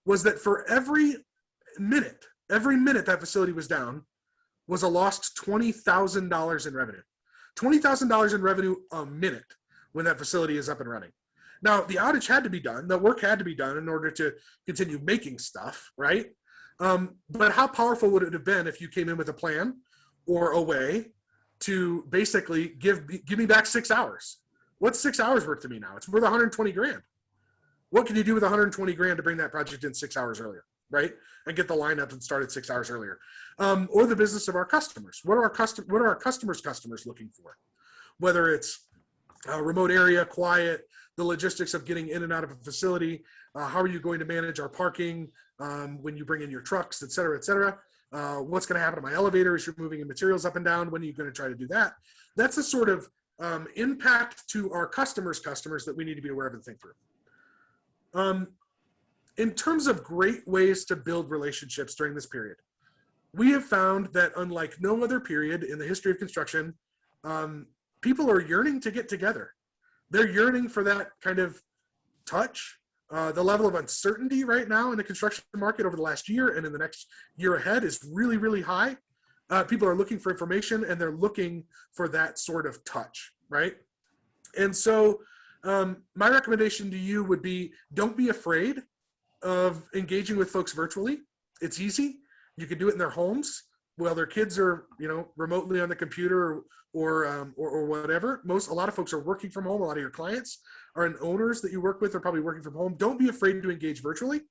was that for every minute that facility was down was a lost $20,000 in revenue. $20,000 in revenue a minute when that facility is up and running. Now, the outage had to be done. The work had to be done in order to continue making stuff, right? But how powerful would it have been if you came in with a plan or a way to basically give me back 6 hours? What's 6 hours worth to me now? It's worth 120 grand. What can you do with 120 grand to bring that project in 6 hours earlier, right? And get the lineup and started 6 hours earlier. Or the business of our customers. What are our customers looking for? Whether it's a remote area, quiet, the logistics of getting in and out of a facility, how are you going to manage our parking when you bring in your trucks, et cetera, et cetera. What's going to happen to my elevator as you're moving in materials up and down? When are you going to try to do that? That's the sort of impact to our customers that we need to be aware of and think through. In terms of great ways to build relationships during this period, we have found that unlike no other period in the history of construction, people are yearning to get together. They're yearning for that kind of touch. The level of uncertainty right now in the construction market over the last year and in the next year ahead is really, really high. People are looking for information and they're looking for that sort of touch, right? And so my recommendation to you would be, don't be afraid of engaging with folks virtually. It's easy. You can do it in their homes while their kids are, remotely on the computer or whatever. A lot of folks are working from home. A lot of your clients and owners that you work with are probably working from home. Don't be afraid to engage virtually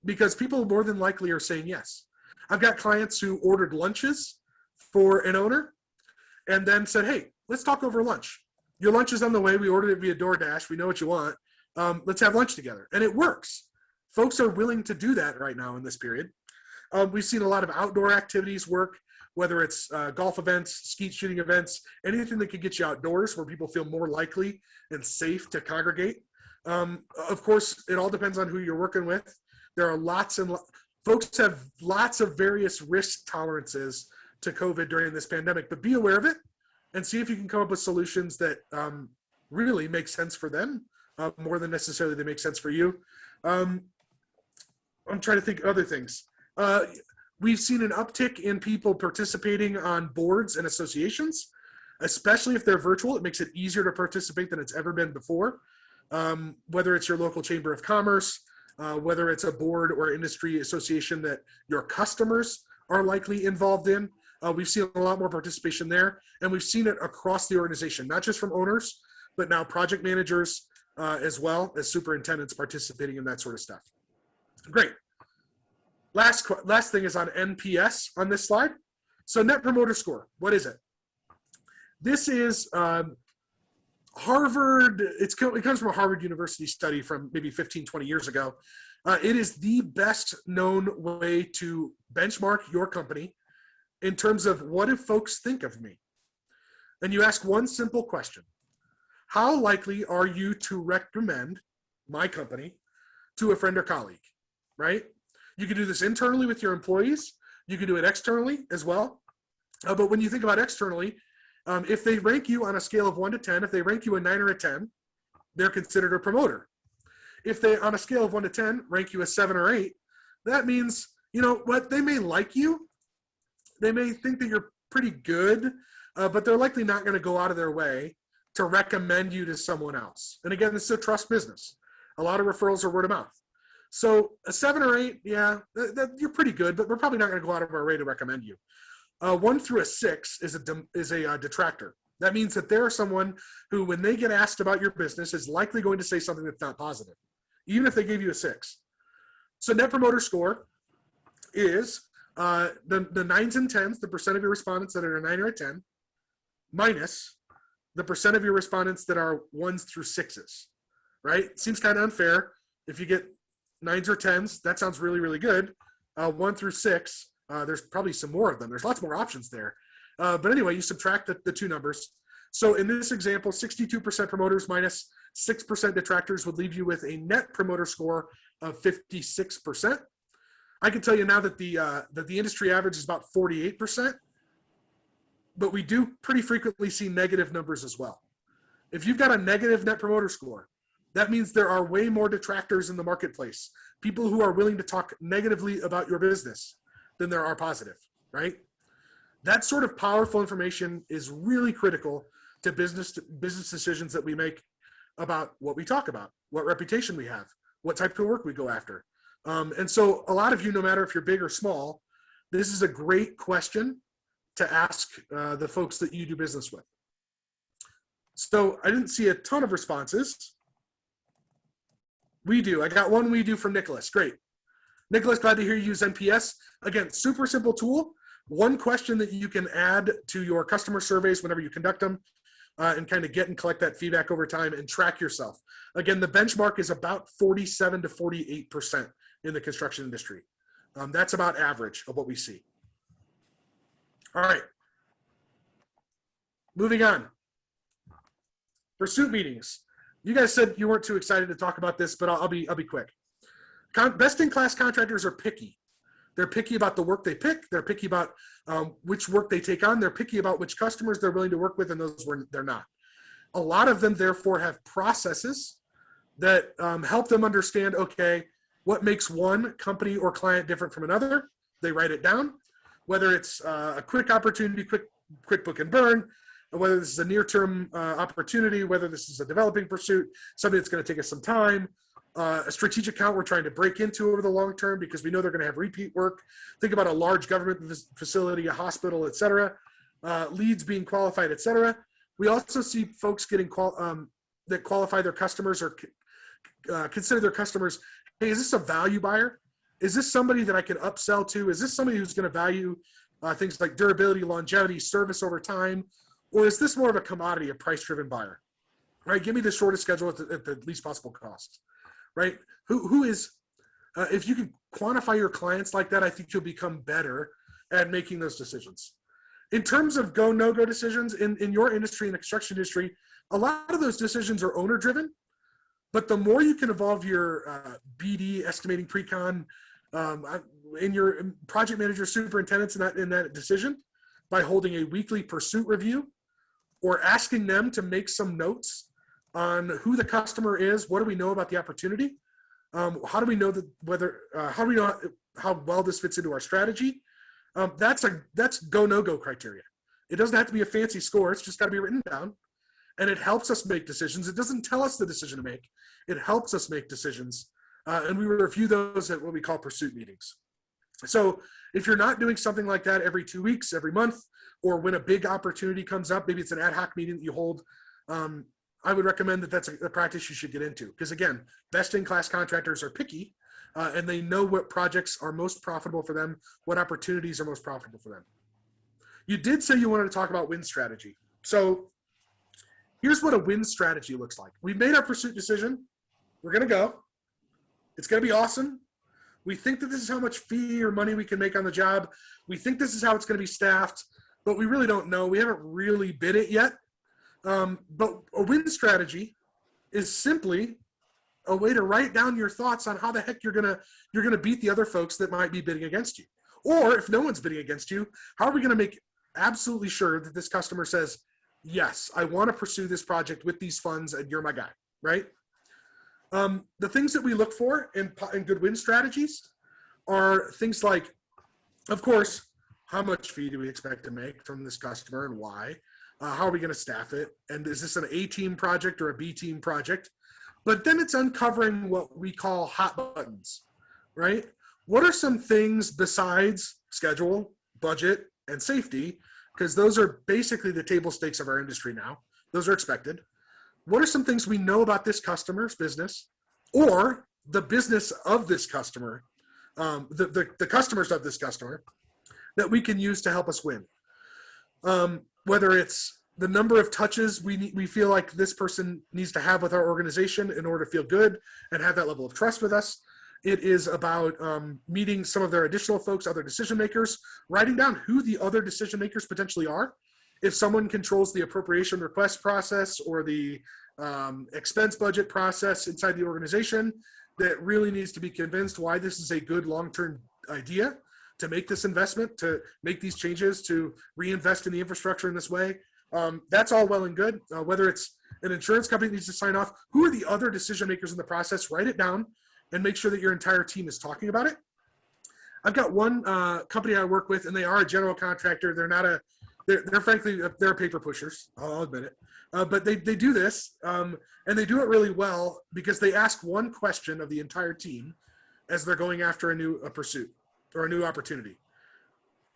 because people more than likely are saying yes. I've got clients who ordered lunches for an owner and then said, hey, let's talk over lunch. Your lunch is on the way. We ordered it via DoorDash. We know what you want. Let's have lunch together. And it works. Folks are willing to do that right now in this period. We've seen a lot of outdoor activities work, whether it's golf events, skeet shooting events, anything that can get you outdoors where people feel more likely and safe to congregate. Of course, it all depends on who you're working with. There are folks have lots of various risk tolerances to COVID during this pandemic, but be aware of it and see if you can come up with solutions that really make sense for them more than necessarily they make sense for you. I'm trying to think of other things. We've seen an uptick in people participating on boards and associations, especially if they're virtual. It makes it easier to participate than it's ever been before. Whether it's your local chamber of commerce, whether it's a board or industry association that your customers are likely involved in, we've seen a lot more participation there. And we've seen it across the organization, not just from owners, but now project managers as well as superintendents participating in that sort of stuff. Great. Last thing is on NPS on this slide. So Net Promoter Score, what is it? This is Harvard, it comes from a Harvard University study from maybe 15, 20 years ago. It is the best known way to benchmark your company in terms of what do folks think of me? And you ask one simple question. How likely are you to recommend my company to a friend or colleague, right? You can do this internally with your employees. You can do it externally as well. But when you think about externally, if they rank you on a scale of 1 to 10, if they rank you a 9 or a 10, they're considered a promoter. If they, on a scale of 1 to 10, rank you a 7 or 8, that means, they may like you. They may think that you're pretty good, but they're likely not going to go out of their way to recommend you to someone else. And again, this is a trust business. A lot of referrals are word of mouth. So a 7 or 8, yeah, you're pretty good, but we're probably not going to go out of our way to recommend you. 1 through a 6 is a detractor. That means that they're someone who, when they get asked about your business, is likely going to say something that's not positive, even if they gave you a 6. So Net Promoter Score is the 9s and 10s, the percent of your respondents that are a 9 or a 10, minus the percent of your respondents that are 1s through 6s, right? Seems kind of unfair. If you get 9s or 10s, that sounds really, really good. 1 through 6, there's probably some more of them. There's lots more options there. But anyway, you subtract the two numbers. So in this example, 62% promoters minus 6% detractors would leave you with a Net Promoter Score of 56%. I can tell you now that the industry average is about 48%, but we do pretty frequently see negative numbers as well. If you've got a negative Net Promoter Score, that means there are way more detractors in the marketplace, people who are willing to talk negatively about your business than there are positive, right? That sort of powerful information is really critical to business decisions that we make about what we talk about, what reputation we have, what type of work we go after. And so a lot of you, no matter if you're big or small, this is a great question to ask the folks that you do business with. So I didn't see a ton of responses. We do. I got one we do from Nicholas. Great. Nicholas, glad to hear you use NPS. Again, super simple tool. One question that you can add to your customer surveys whenever you conduct them, and kind of get and collect that feedback over time and track yourself. Again, the benchmark is about 47 to 48% in the construction industry. That's about average of what we see. All right. Moving on. Pursuit meetings. You guys said you weren't too excited to talk about this, but I'll be quick. Best-in-class contractors are picky. They're picky about the work they pick. They're picky about which work they take on. They're picky about which customers they're willing to work with and those where they're not. A lot of them, therefore, have processes that help them understand, okay, what makes one company or client different from another. They write it down, whether it's a quick opportunity, quick book and burn, whether this is a near-term opportunity, whether this is a developing pursuit, something that's going to take us some time, a strategic account we're trying to break into over the long term because we know they're going to have repeat work. Think about a large government facility, a hospital, et cetera, leads being qualified, et cetera. We also see folks getting that qualify their customers or consider their customers, hey, is this a value buyer? Is this somebody that I can upsell to? Is this somebody who's going to value things like durability, longevity, service over time? Or is this more of a commodity, a price-driven buyer? Right? Give me the shortest schedule at the least possible cost. Right? Who is, if you can quantify your clients like that, I think you'll become better at making those decisions. In terms of go, no-go decisions in your industry, in the construction industry, a lot of those decisions are owner-driven, but the more you can evolve your BD, estimating pre-con, in your project manager, superintendents in that decision by holding a weekly pursuit review or asking them to make some notes on who the customer is, what do we know about the opportunity, how do we know how do we know how well this fits into our strategy. That's go no go criteria. It doesn't have to be a fancy score. It's just got to be written down, and it helps us make decisions. It doesn't tell us the decision to make. It helps us make decisions, and we review those at what we call pursuit meetings. So if you're not doing something like that every 2 weeks, every month, or when a big opportunity comes up, maybe it's an ad hoc meeting that you hold, I would recommend that that's a practice you should get into. Because again, best-in-class contractors are picky, and they know what projects are most profitable for them, what opportunities are most profitable for them. You did say you wanted to talk about win strategy. So here's what a win strategy looks like. We've made our pursuit decision. We're going to go. It's going to be awesome. We think that this is how much fee or money we can make on the job. We think this is how it's going to be staffed, but we really don't know. We haven't really bid it yet. But a win strategy is simply a way to write down your thoughts on how the heck you're gonna beat the other folks that might be bidding against you. Or if no one's bidding against you, how are we gonna make absolutely sure that this customer says, yes, I want to pursue this project with these funds and you're my guy, right? The things that we look for in good win strategies are things like, of course, how much fee do we expect to make from this customer and why? How are we going to staff it? And is this an A team project or a B team project? But then it's uncovering what we call hot buttons, right? What are some things besides schedule, budget, and safety? Because those are basically the table stakes of our industry now. Those are expected. What are some things we know about this customer's business or the business of this customer, the customers of this customer that we can use to help us win? Whether it's the number of touches we feel like this person needs to have with our organization in order to feel good and have that level of trust with us. It is about meeting some of their additional folks, other decision makers, writing down who the other decision makers potentially are. If someone controls the appropriation request process or the expense budget process inside the organization, that really needs to be convinced why this is a good long-term idea to make this investment, to make these changes, to reinvest in the infrastructure in this way. That's all well and good. Whether it's an insurance company that needs to sign off, who are the other decision makers in the process? Write it down and make sure that your entire team is talking about it. I've got one company I work with, and they are a general contractor. They're not they're frankly, they're paper pushers. I'll admit it. But they do this, and they do it really well because they ask one question of the entire team, as they're going after a pursuit or a new opportunity?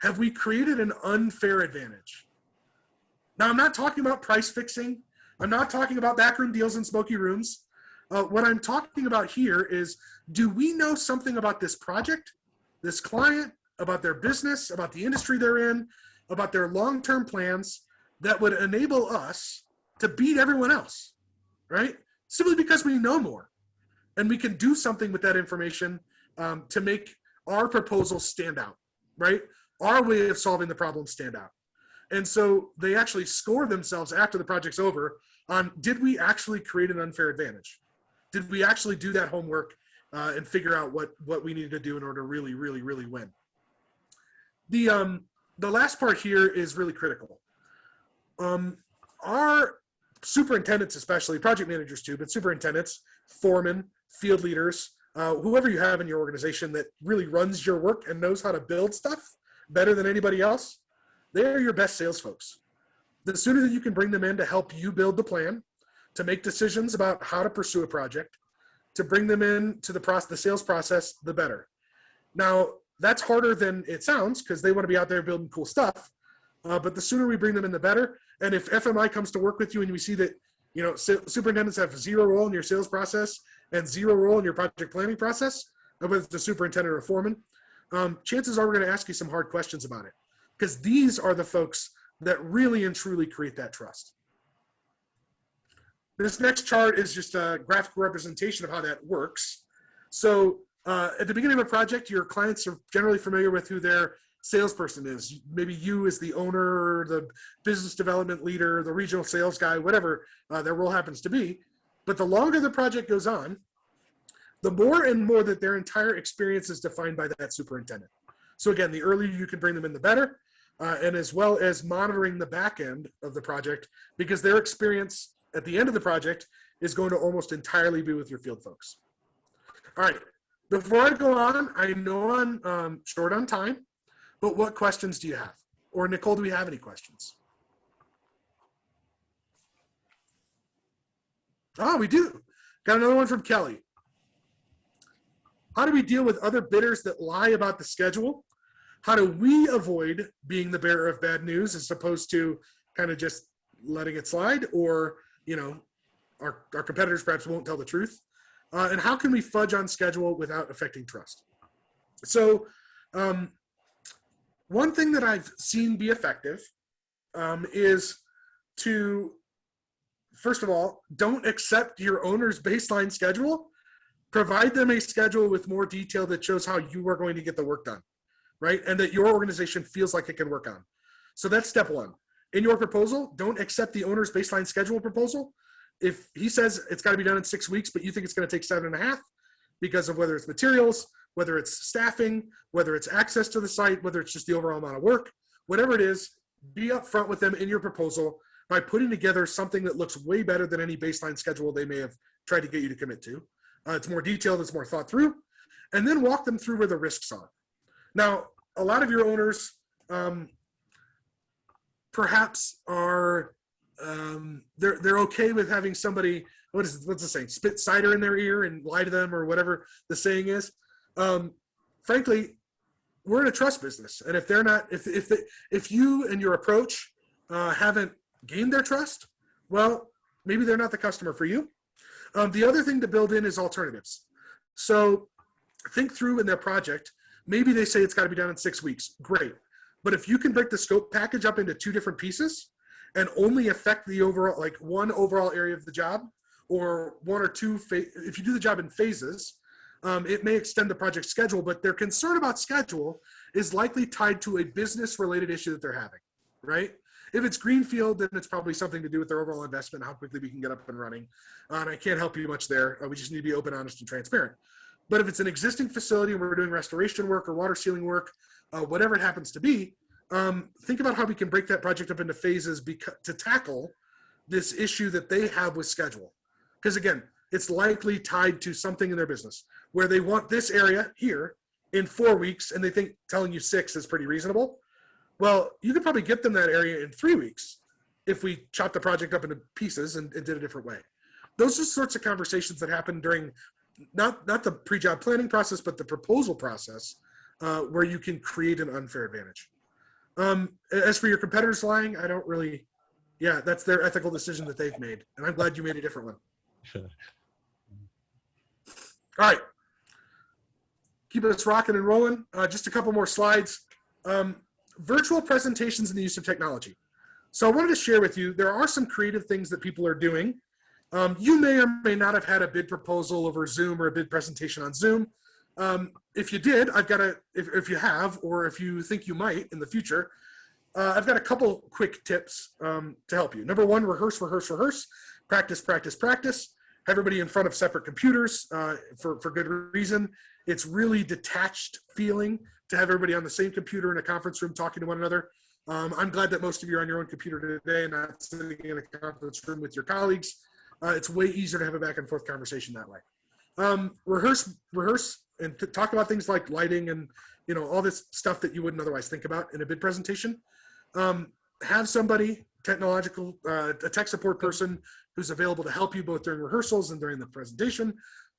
Have we created an unfair advantage? Now, I'm not talking about price fixing. I'm not talking about backroom deals and smoky rooms. What I'm talking about here is, do we know something about this project, this client, about their business, about the industry they're in, about their long-term plans that would enable us to beat everyone else, right? Simply because we know more and we can do something with that information to make our proposal stand out, right? Our way of solving the problem stand out. And so they actually score themselves after the project's over on, did we actually create an unfair advantage? Did we actually do that homework and figure out what we needed to do in order to really, really, really win? The last part here is really critical. Our superintendents, especially project managers too, but superintendents, foremen, field leaders, whoever you have in your organization that really runs your work and knows how to build stuff better than anybody else, they're your best sales folks. The sooner that you can bring them in to help you build the plan, to make decisions about how to pursue a project, to bring them in to the sales process, the better. Now, that's harder than it sounds because they want to be out there building cool stuff. But the sooner we bring them in, the better. And if FMI comes to work with you and we see that, you know, superintendents have zero role in your sales process and zero role in your project planning process, whether it's a superintendent or a foreman, chances are we're going to ask you some hard questions about it, because these are the folks that really and truly create that trust. This next chart is just a graphical representation of how that works. So at the beginning of a project, your clients are generally familiar with who their salesperson is. Maybe you as the owner, the business development leader, the regional sales guy, whatever their role happens to be. But the longer the project goes on, the more and more that their entire experience is defined by that superintendent. So again, the earlier you can bring them in, the better, and as well as monitoring the back end of the project, because their experience at the end of the project is going to almost entirely be with your field folks. All right, before I go on, I know I'm short on time, but what questions do you have? Or Nicole, do we have any questions? Oh, we do. Got another one from Kelly. How do we deal with other bidders that lie about the schedule? How do we avoid being the bearer of bad news as opposed to kind of just letting it slide? Or, you know, our competitors perhaps won't tell the truth. And how can we fudge on schedule without affecting trust? So one thing that I've seen be effective is to, first of all, don't accept your owner's baseline schedule. Provide them a schedule with more detail that shows how you are going to get the work done, right? And that your organization feels like it can work on. So that's step one. In your proposal, don't accept the owner's baseline schedule proposal. If he says it's got to be done in 6 weeks, but you think it's going to take 7.5 because of whether it's materials, whether it's staffing, whether it's access to the site, whether it's just the overall amount of work, whatever it is, be upfront with them in your proposal by putting together something that looks way better than any baseline schedule they may have tried to get you to commit to. It's more detailed, it's more thought through, and then walk them through where the risks are. Now, a lot of your owners perhaps are, they're okay with having somebody, what's the saying, spit cider in their ear and lie to them or whatever the saying is. Frankly, we're in a trust business. And if they're not, if you and your approach haven't gained their trust, well, maybe they're not the customer for you. The other thing to build in is alternatives. So think through in their project, maybe they say it's got to be done in 6 weeks. Great. But if you can break the scope package up into 2 different pieces and only affect the overall, like one overall area of the job, or 1 or 2, if you do the job in phases, it may extend the project schedule, but their concern about schedule is likely tied to a business related issue that they're having, right? If it's greenfield, then it's probably something to do with their overall investment, how quickly we can get up and running. And I can't help you much there. We just need to be open, honest, and transparent. But if it's an existing facility and we're doing restoration work or water sealing work, whatever it happens to be, think about how we can break that project up into phases to tackle this issue that they have with schedule. Because again, it's likely tied to something in their business where they want this area here in 4 weeks and they think telling you 6 is pretty reasonable. Well, you could probably get them that area in 3 weeks if we chopped the project up into pieces and did a different way. Those are sorts of conversations that happen during not the pre-job planning process, but the proposal process, where you can create an unfair advantage. As for your competitors lying, I don't really, yeah, that's their ethical decision that they've made. And I'm glad you made a different one. All right. Keep us rocking and rolling. Just a couple more slides. Virtual presentations and the use of technology. So I wanted to share with you, there are some creative things that people are doing. You may or may not have had a bid proposal over Zoom or a bid presentation on Zoom. If you did, I've got if you have, or if you think you might in the future, I've got a couple quick tips to help you. Number one, rehearse, rehearse, rehearse. Practice, practice, practice. Have everybody in front of separate computers for good reason. It's really detached feeling to have everybody on the same computer in a conference room talking to one another. I'm glad that most of you are on your own computer today and not sitting in a conference room with your colleagues. It's way easier to have a back and forth conversation that way. Rehearse, and talk about things like lighting and all this stuff that you wouldn't otherwise think about in a bid presentation. Have somebody, a tech support person who's available to help you both during rehearsals and during the presentation,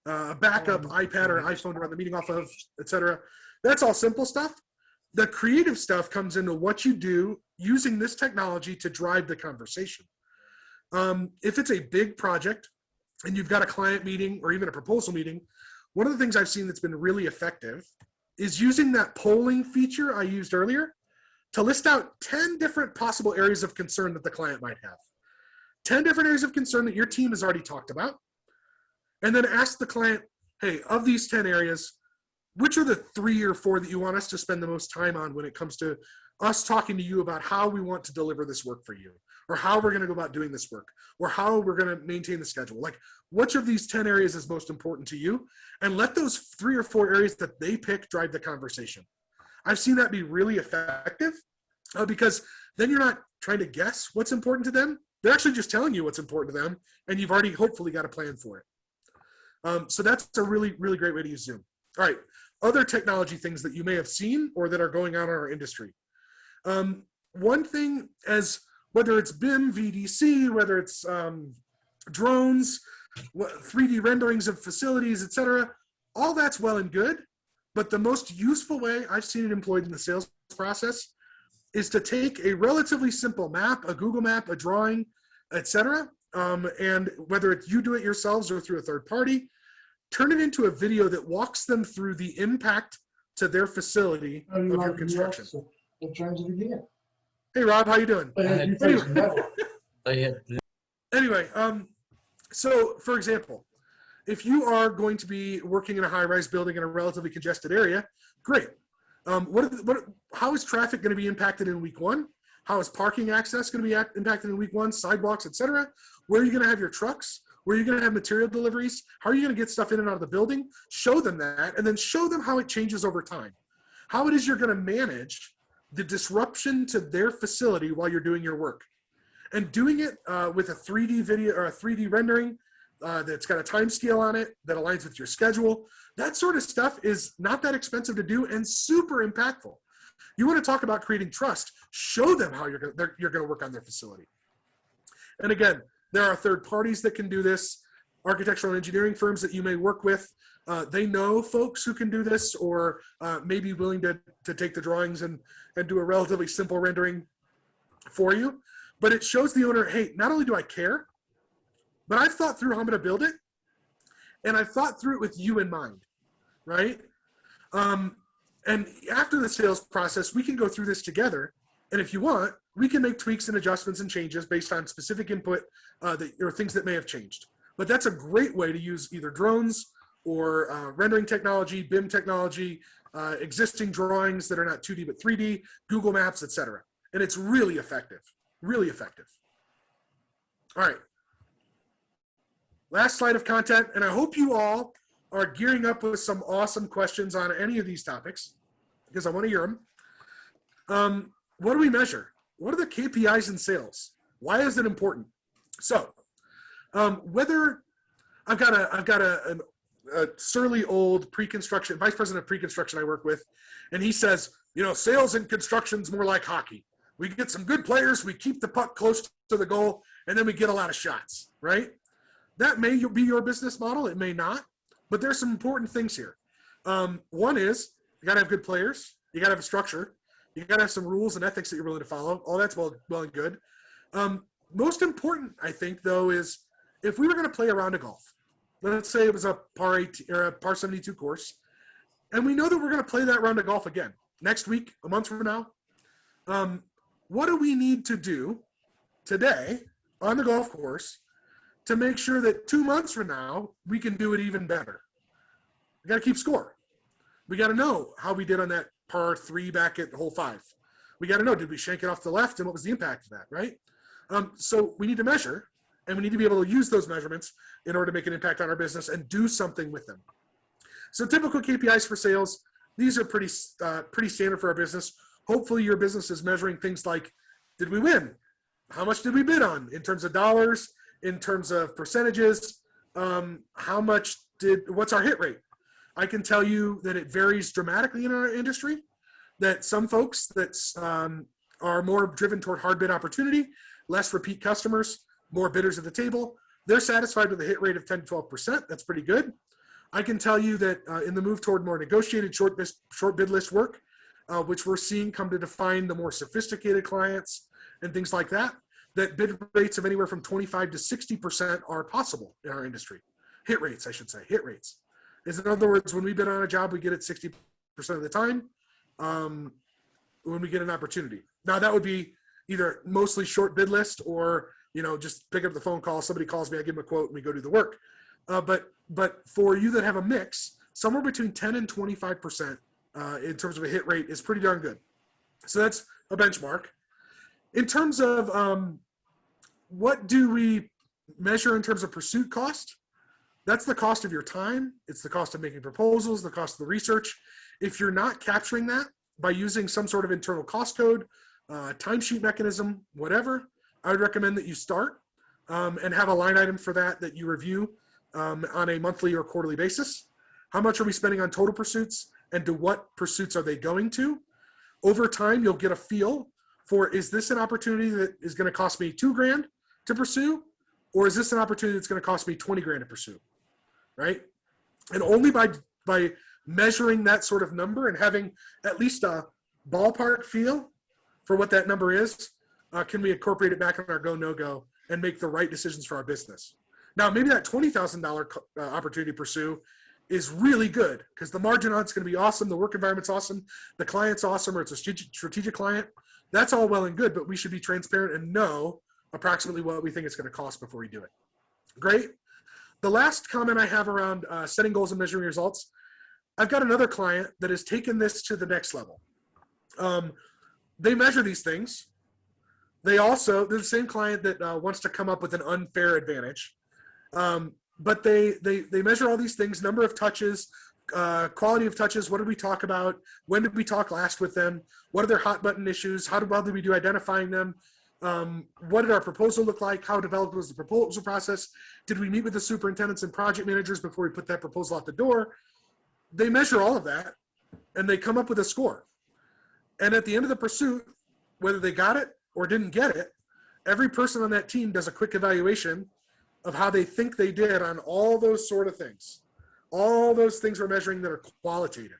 a backup iPad or an iPhone to run the meeting off of, etc. That's all simple stuff. The creative stuff comes into what you do using this technology to drive the conversation. If it's a big project and you've got a client meeting or even a proposal meeting, one of the things I've seen that's been really effective is using that polling feature I used earlier to list out 10 different possible areas of concern that the client might have. 10 different areas of concern that your team has already talked about. And then ask the client, hey, of these 10 areas, which are the 3 or 4 that you want us to spend the most time on when it comes to us talking to you about how we want to deliver this work for you, or how we're going to go about doing this work, or how we're going to maintain the schedule? Like, which of these 10 areas is most important to you? And let those 3 or 4 areas that they pick drive the conversation. I've seen that be really effective because then you're not trying to guess what's important to them. They're actually just telling you what's important to them, and you've already hopefully got a plan for it. So that's a really, really great way to use Zoom. All right, other technology things that you may have seen or that are going on in our industry. One thing, as whether it's BIM, VDC, whether it's drones, 3D renderings of facilities, etc., all that's well and good, but the most useful way I've seen it employed in the sales process is to take a relatively simple map, a Google map, a drawing, etc., and whether it's you do it yourselves or through a third party, turn it into a video that walks them through the impact to their facility of your construction. Hey Rob, how you doing? Anyway, so for example, if you are going to be working in a high-rise building in a relatively congested area, great. How is traffic going to be impacted in week 1? How is parking access going to be impacted in week 1? Sidewalks, etc. Where are you going to have your trucks? Where are you going to have material deliveries? How are you going to get stuff in and out of the building? Show them that, and then show them how it changes over time. How it is you're going to manage the disruption to their facility while you're doing your work. And doing it with a 3D video or a 3D rendering that's got a time scale on it that aligns with your schedule. That sort of stuff is not that expensive to do and super impactful. You want to talk about creating trust, show them how you're going to work on their facility. And again, there are third parties that can do this, architectural and engineering firms that you may work with. They know folks who can do this or may be willing to take the drawings and do a relatively simple rendering for you. But it shows the owner, hey, not only do I care, but I've thought through how I'm going to build it, and I've thought through it with you in mind, right? And after the sales process, we can go through this together, and if you want, we can make tweaks and adjustments and changes based on specific input or things that may have changed. But that's a great way to use either drones or rendering technology, BIM technology, existing drawings that are not 2D but 3D, Google Maps, etc. And it's really effective, really effective. All right. Last slide of content, and I hope you all are gearing up with some awesome questions on any of these topics because I want to hear them. What do we measure? What are the KPIs in sales? Why is it important? So, whether I've got a surly old pre-construction vice president of pre-construction I work with, and he says, sales in construction's more like hockey. We get some good players, we keep the puck close to the goal, and then we get a lot of shots, right? That may be your business model, it may not, but there's some important things here. One is you got to have good players. You got to have a structure. You got to have some rules and ethics that you're willing to follow. All that's well and good. Most important, I think, though, is if we were going to play a round of golf, let's say it was a par 8 or a par 72 course, and we know that we're going to play that round of golf again next week, a month from now. What do we need to do today on the golf course to make sure that 2 months from now we can do it even better? We got to keep score. We got to know how we did on that par 3 back at hole 5. We got to know, did we shank it off the left, and what was the impact of that, right? So we need to measure, and we need to be able to use those measurements in order to make an impact on our business and do something with them. So typical KPIs for sales, these are pretty standard for our business. Hopefully your business is measuring things like, did we win? How much did we bid on in terms of dollars, in terms of percentages? What's our hit rate? I can tell you that it varies dramatically in our industry, that some folks that are more driven toward hard bid opportunity, less repeat customers, more bidders at the table, they're satisfied with a hit rate of 10 to 12%. That's pretty good. I can tell you that in the move toward more negotiated short bid list work, which we're seeing come to define the more sophisticated clients and things like that, that bid rates of anywhere from 25 to 60% are possible in our industry. Hit rates, I should say, hit rates. In other words, when we bid on a job, we get it 60% of the time when we get an opportunity. Now that would be either mostly short bid list or, just pick up the phone call. Somebody calls me, I give them a quote, and we go do the work. But for you that have a mix, somewhere between 10 and 25% in terms of a hit rate is pretty darn good. So that's a benchmark. In terms of what do we measure in terms of pursuit cost? That's the cost of your time. It's the cost of making proposals, the cost of the research. If you're not capturing that by using some sort of internal cost code, timesheet mechanism, whatever, I would recommend that you start and have a line item for that you review on a monthly or quarterly basis. How much are we spending on total pursuits, and to what pursuits are they going to? Over time, you'll get a feel for, is this an opportunity that is going to cost me $2,000 to pursue, or is this an opportunity that's going to cost me $20,000 to pursue, right? And only by measuring that sort of number and having at least a ballpark feel for what that number is, can we incorporate it back in our go, no-go and make the right decisions for our business. Now, maybe that $20,000 opportunity to pursue is really good because the margin on it's going to be awesome. The work environment's awesome. The client's awesome, or it's a strategic client. That's all well and good, but we should be transparent and know approximately what we think it's going to cost before we do it. Great. The last comment I have around setting goals and measuring results, I've got another client that has taken this to the next level. They measure these things. They're the same client that wants to come up with an unfair advantage. But they measure all these things: number of touches, quality of touches. What did we talk about? When did we talk last with them? What are their hot button issues? How well did we do identifying them? What did our proposal look like? How developed was the proposal process? Did we meet with the superintendents and project managers before we put that proposal out the door? They measure all of that, and they come up with a score. And at the end of the pursuit, whether they got it or didn't get it, every person on that team does a quick evaluation of how they think they did on all those sort of things. All those things we're measuring that are qualitative,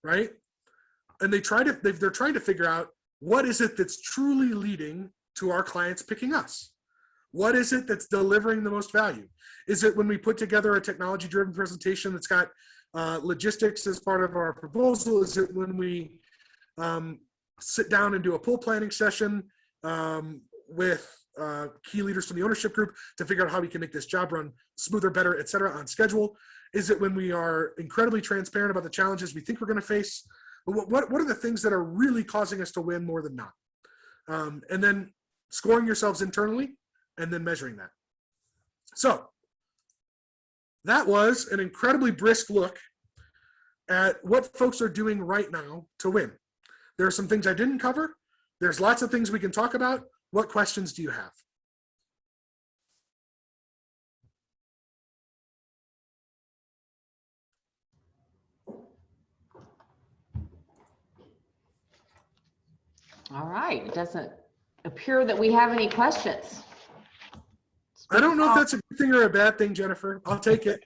right? And they're trying to figure out, what is it that's truly leading to our clients picking us? What is it that's delivering the most value? Is it when we put together a technology-driven presentation that's got logistics as part of our proposal? Is it when we sit down and do a pool planning session with key leaders from the ownership group to figure out how we can make this job run smoother, better, et cetera, on schedule? Is it when we are incredibly transparent about the challenges we think we're going to face? What are the things that are really causing us to win more than not? And then scoring yourselves internally and then measuring that. So that was an incredibly brisk look at what folks are doing right now to win. There are some things I didn't cover. There's lots of things we can talk about. What questions do you have?
All right. It doesn't appear that we have any questions.
I don't know if that's a good thing or a bad thing, Jennifer. I'll take it.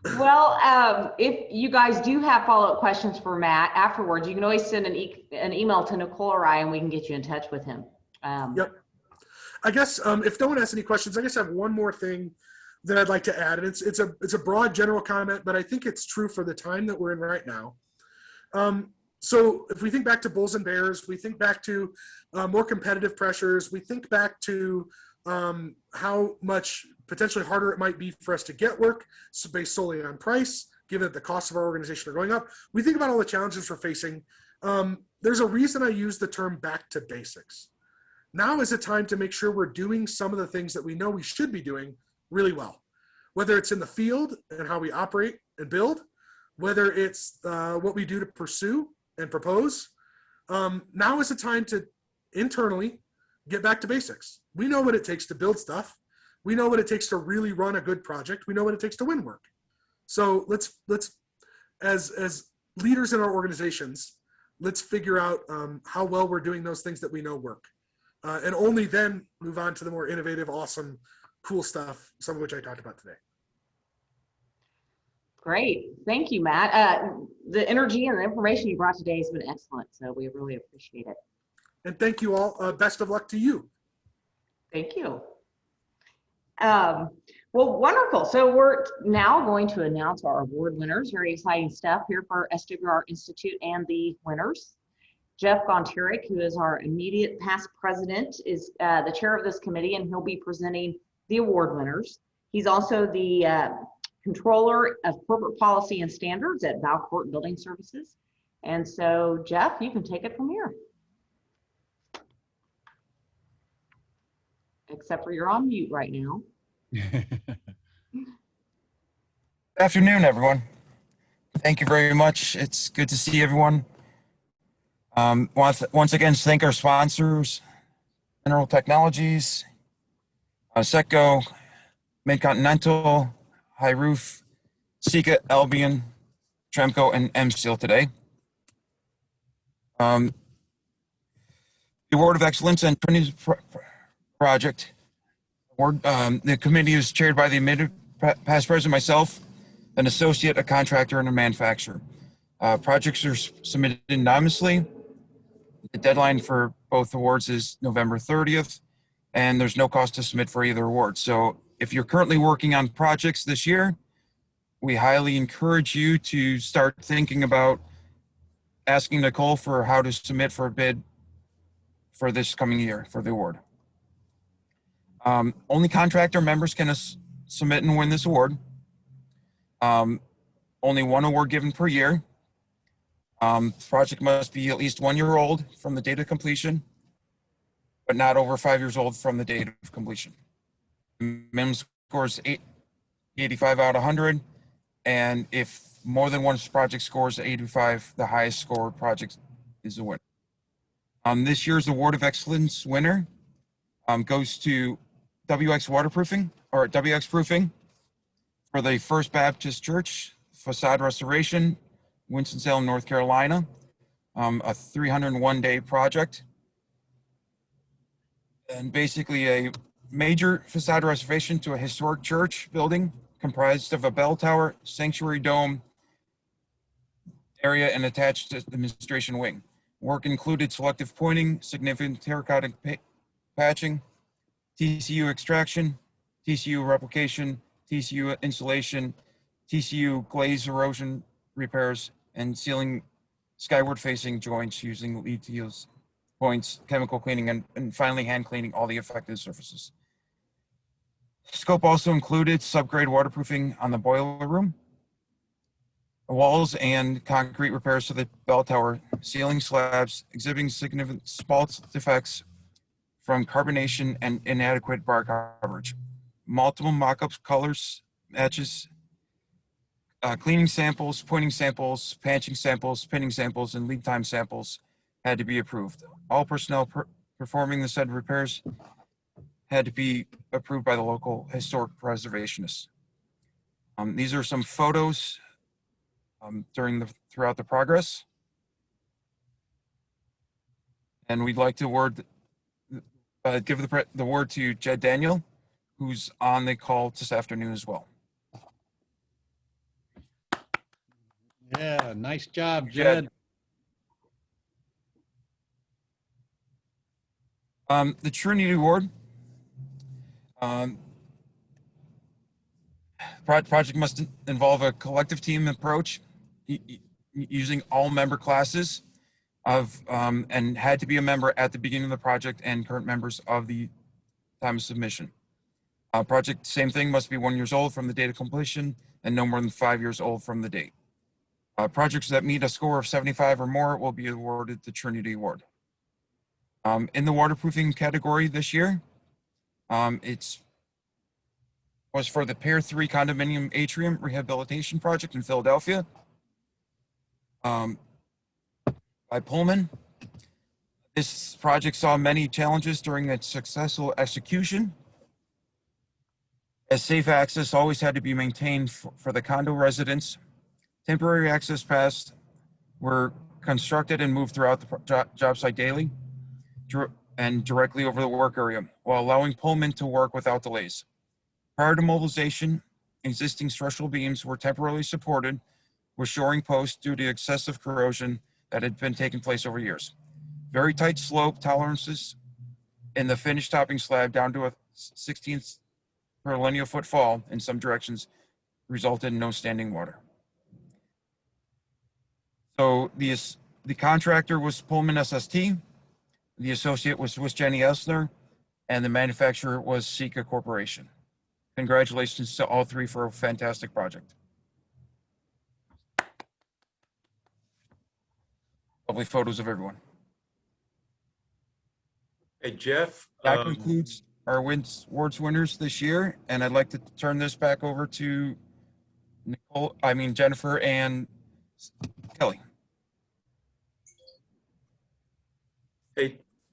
Well, if you guys do have follow-up questions for Matt afterwards, you can always send an email to Nicole or I, and we can get you in touch with him.
Yep. I guess if no one has any questions, I guess I have one more thing that I'd like to add, and it's a broad general comment, but I think it's true for the time that we're in right now. So if we think back to bulls and bears, we think back to more competitive pressures, we think back to how much potentially harder it might be for us to get work based solely on price, given that the costs of our organization are going up. We think about all the challenges we're facing. There's a reason I use the term back to basics. Now is a time to make sure we're doing some of the things that we know we should be doing really well, whether it's in the field and how we operate and build, whether it's what we do to pursue and propose. Now is the time to internally get back to basics. We know what it takes to build stuff. We know what it takes to really run a good project. We know what it takes to win work. So let's as leaders in our organizations, let's figure out how well we're doing those things that we know work. And only then move on to the more innovative, awesome, cool stuff, some of which I talked about today.
Great. Thank you, Matt. The energy and the information you brought today has been excellent, so we really appreciate it.
And thank you all. Best of luck to you.
Thank you. Well, wonderful. So we're now going to announce our award winners. Very exciting stuff here for SWR Institute and the winners. Jeff Gonterick, who is our immediate past president, is the chair of this committee, and he'll be presenting the award winners. He's also the controller of corporate policy and standards at Valcourt Building Services. And so, Jeff, you can take it from here. Except for you're on mute right now.
Good afternoon, everyone. Thank you very much. It's good to see everyone. Once again, thank our sponsors, Mineral Technologies, Secco, Mid-Continental, High Roof, Sika, Albion, Tremco, and M-Steel today. The Award of Excellence and Printing Project Award, the committee is chaired by the admitted past president, myself, an associate, a contractor, and a manufacturer. Projects are submitted anonymously. The deadline for both awards is November 30th, and there's no cost to submit for either award. So if you're currently working on projects this year, we highly encourage you to start thinking about asking Nicole for how to submit for a bid for this coming year for the award. Only contractor members can submit and win this award. Only one award given per year. The project must be at least 1 year old from the date of completion, but not over 5 years old from the date of completion. Minimum score is 85 out of 100, and if more than one project scores 85, the highest score project is the winner. This year's Award of Excellence winner goes to WX Waterproofing, or WX Proofing, for the First Baptist Church facade restoration, Winston-Salem, North Carolina, a 301-day project. And basically a major facade restoration to a historic church building comprised of a bell tower, sanctuary dome area, and attached administration wing. Work included selective pointing, significant terracotta patching, TCU extraction, TCU replication, TCU insulation, TCU glaze erosion repairs, and sealing skyward facing joints using lead to use points, chemical cleaning, and finally hand cleaning all the affected surfaces. Scope also included subgrade waterproofing on the boiler room, walls, and concrete repairs to the bell tower, ceiling slabs exhibiting significant spalt defects from carbonation and inadequate bar coverage. Multiple mock-ups, colors, matches, cleaning samples, pointing samples, patching samples, pinning samples, and lead time samples had to be approved. All personnel performing the said repairs had to be approved by the local historic preservationists. These are some photos throughout the progress. And we'd like to give the word to Jed Daniel, who's on the call this afternoon as well.
Yeah, nice job,
Jed.
Jed.
The Trinity Award. Project must involve a collective team approach using all member classes of and had to be a member at the beginning of the project and current members of the time of submission. Project, same thing, must be 1 year old from the date of completion and no more than 5 years old from the date. Projects that meet a score of 75 or more will be awarded the Trinity Award. In the waterproofing category this year, it's was for the Pier 3 Condominium Atrium Rehabilitation Project in Philadelphia by Pullman. This project saw many challenges during its successful execution, as safe access always had to be maintained for the condo residents. Temporary access paths were constructed and moved throughout the job site daily and directly over the work area, while allowing Pullman to work without delays. Prior to mobilization, existing structural beams were temporarily supported with shoring posts due to excessive corrosion that had been taking place over years. Very tight slope tolerances in the finished topping slab down to a 16th per linear foot fall in some directions resulted in no standing water. So the contractor was Pullman SST, the associate was Jenny Elsner, and the manufacturer was Sika Corporation. Congratulations to all three for a fantastic project. Lovely photos of everyone.
Hey, Jeff.
That concludes our awards winners this year, and I'd like to turn this back over to Jennifer and Kelly.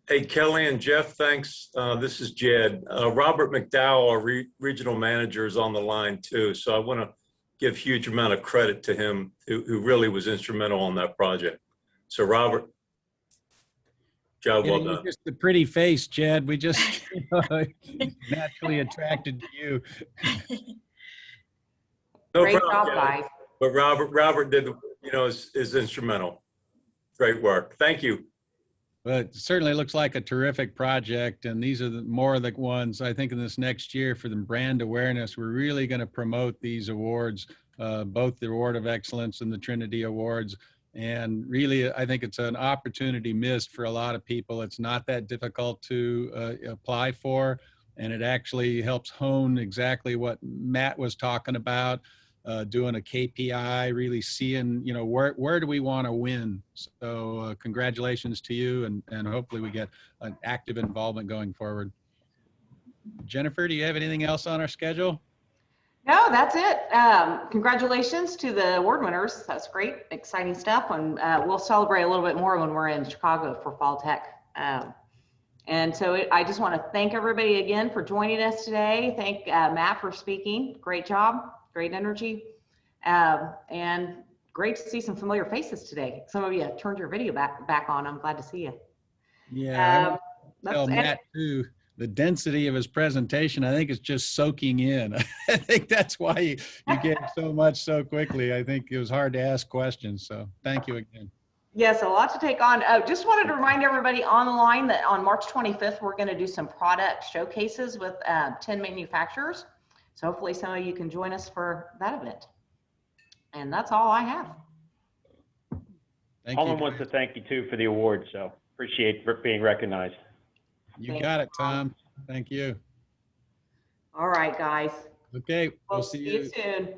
Hey, Kelly and Jeff, thanks. This is Jed. Robert McDowell, our regional manager, is on the line too. So I want to give huge amount of credit to him, who really was instrumental on that project. So Robert, job well done.
Just the pretty face, Jed. We just naturally attracted to you.
No
Great
problem,
job,
Kelly.
guys.
But Robert did, is instrumental. Great work. Thank you.
But it certainly looks like a terrific project, and these are more of the ones I think in this next year for the brand awareness. We're really going to promote these awards, both the Award of Excellence and the Trinity Awards. And really, I think it's an opportunity missed for a lot of people. It's not that difficult to apply for, and it actually helps hone exactly what Matt was talking about. Doing a KPI, really seeing, where do we want to win? So congratulations to you, and hopefully we get an active involvement going forward. Jennifer, do you have anything else on our schedule?
No, that's it. Congratulations to the award winners. That's great, exciting stuff. And we'll celebrate a little bit more when we're in Chicago for Fall Tech. And so I just want to thank everybody again for joining us today. Thank Matt for speaking. Great job. Great energy, and great to see some familiar faces today. Some of you turned your video back on. I'm glad to see you.
Yeah, tell Matt too, the density of his presentation, I think it's just soaking in. I think that's why you gave so much so quickly. I think it was hard to ask questions. So thank you again.
Yes, a lot to take on. Just wanted to remind everybody on the line that on March 25th, we're going to do some product showcases with 10 manufacturers. So hopefully some of you can join us for that event. And that's all I have.
Holland wants to thank you too for the award, so appreciate being recognized.
You got it, Tom. Thank you.
All right, guys.
Okay,
We'll see you soon.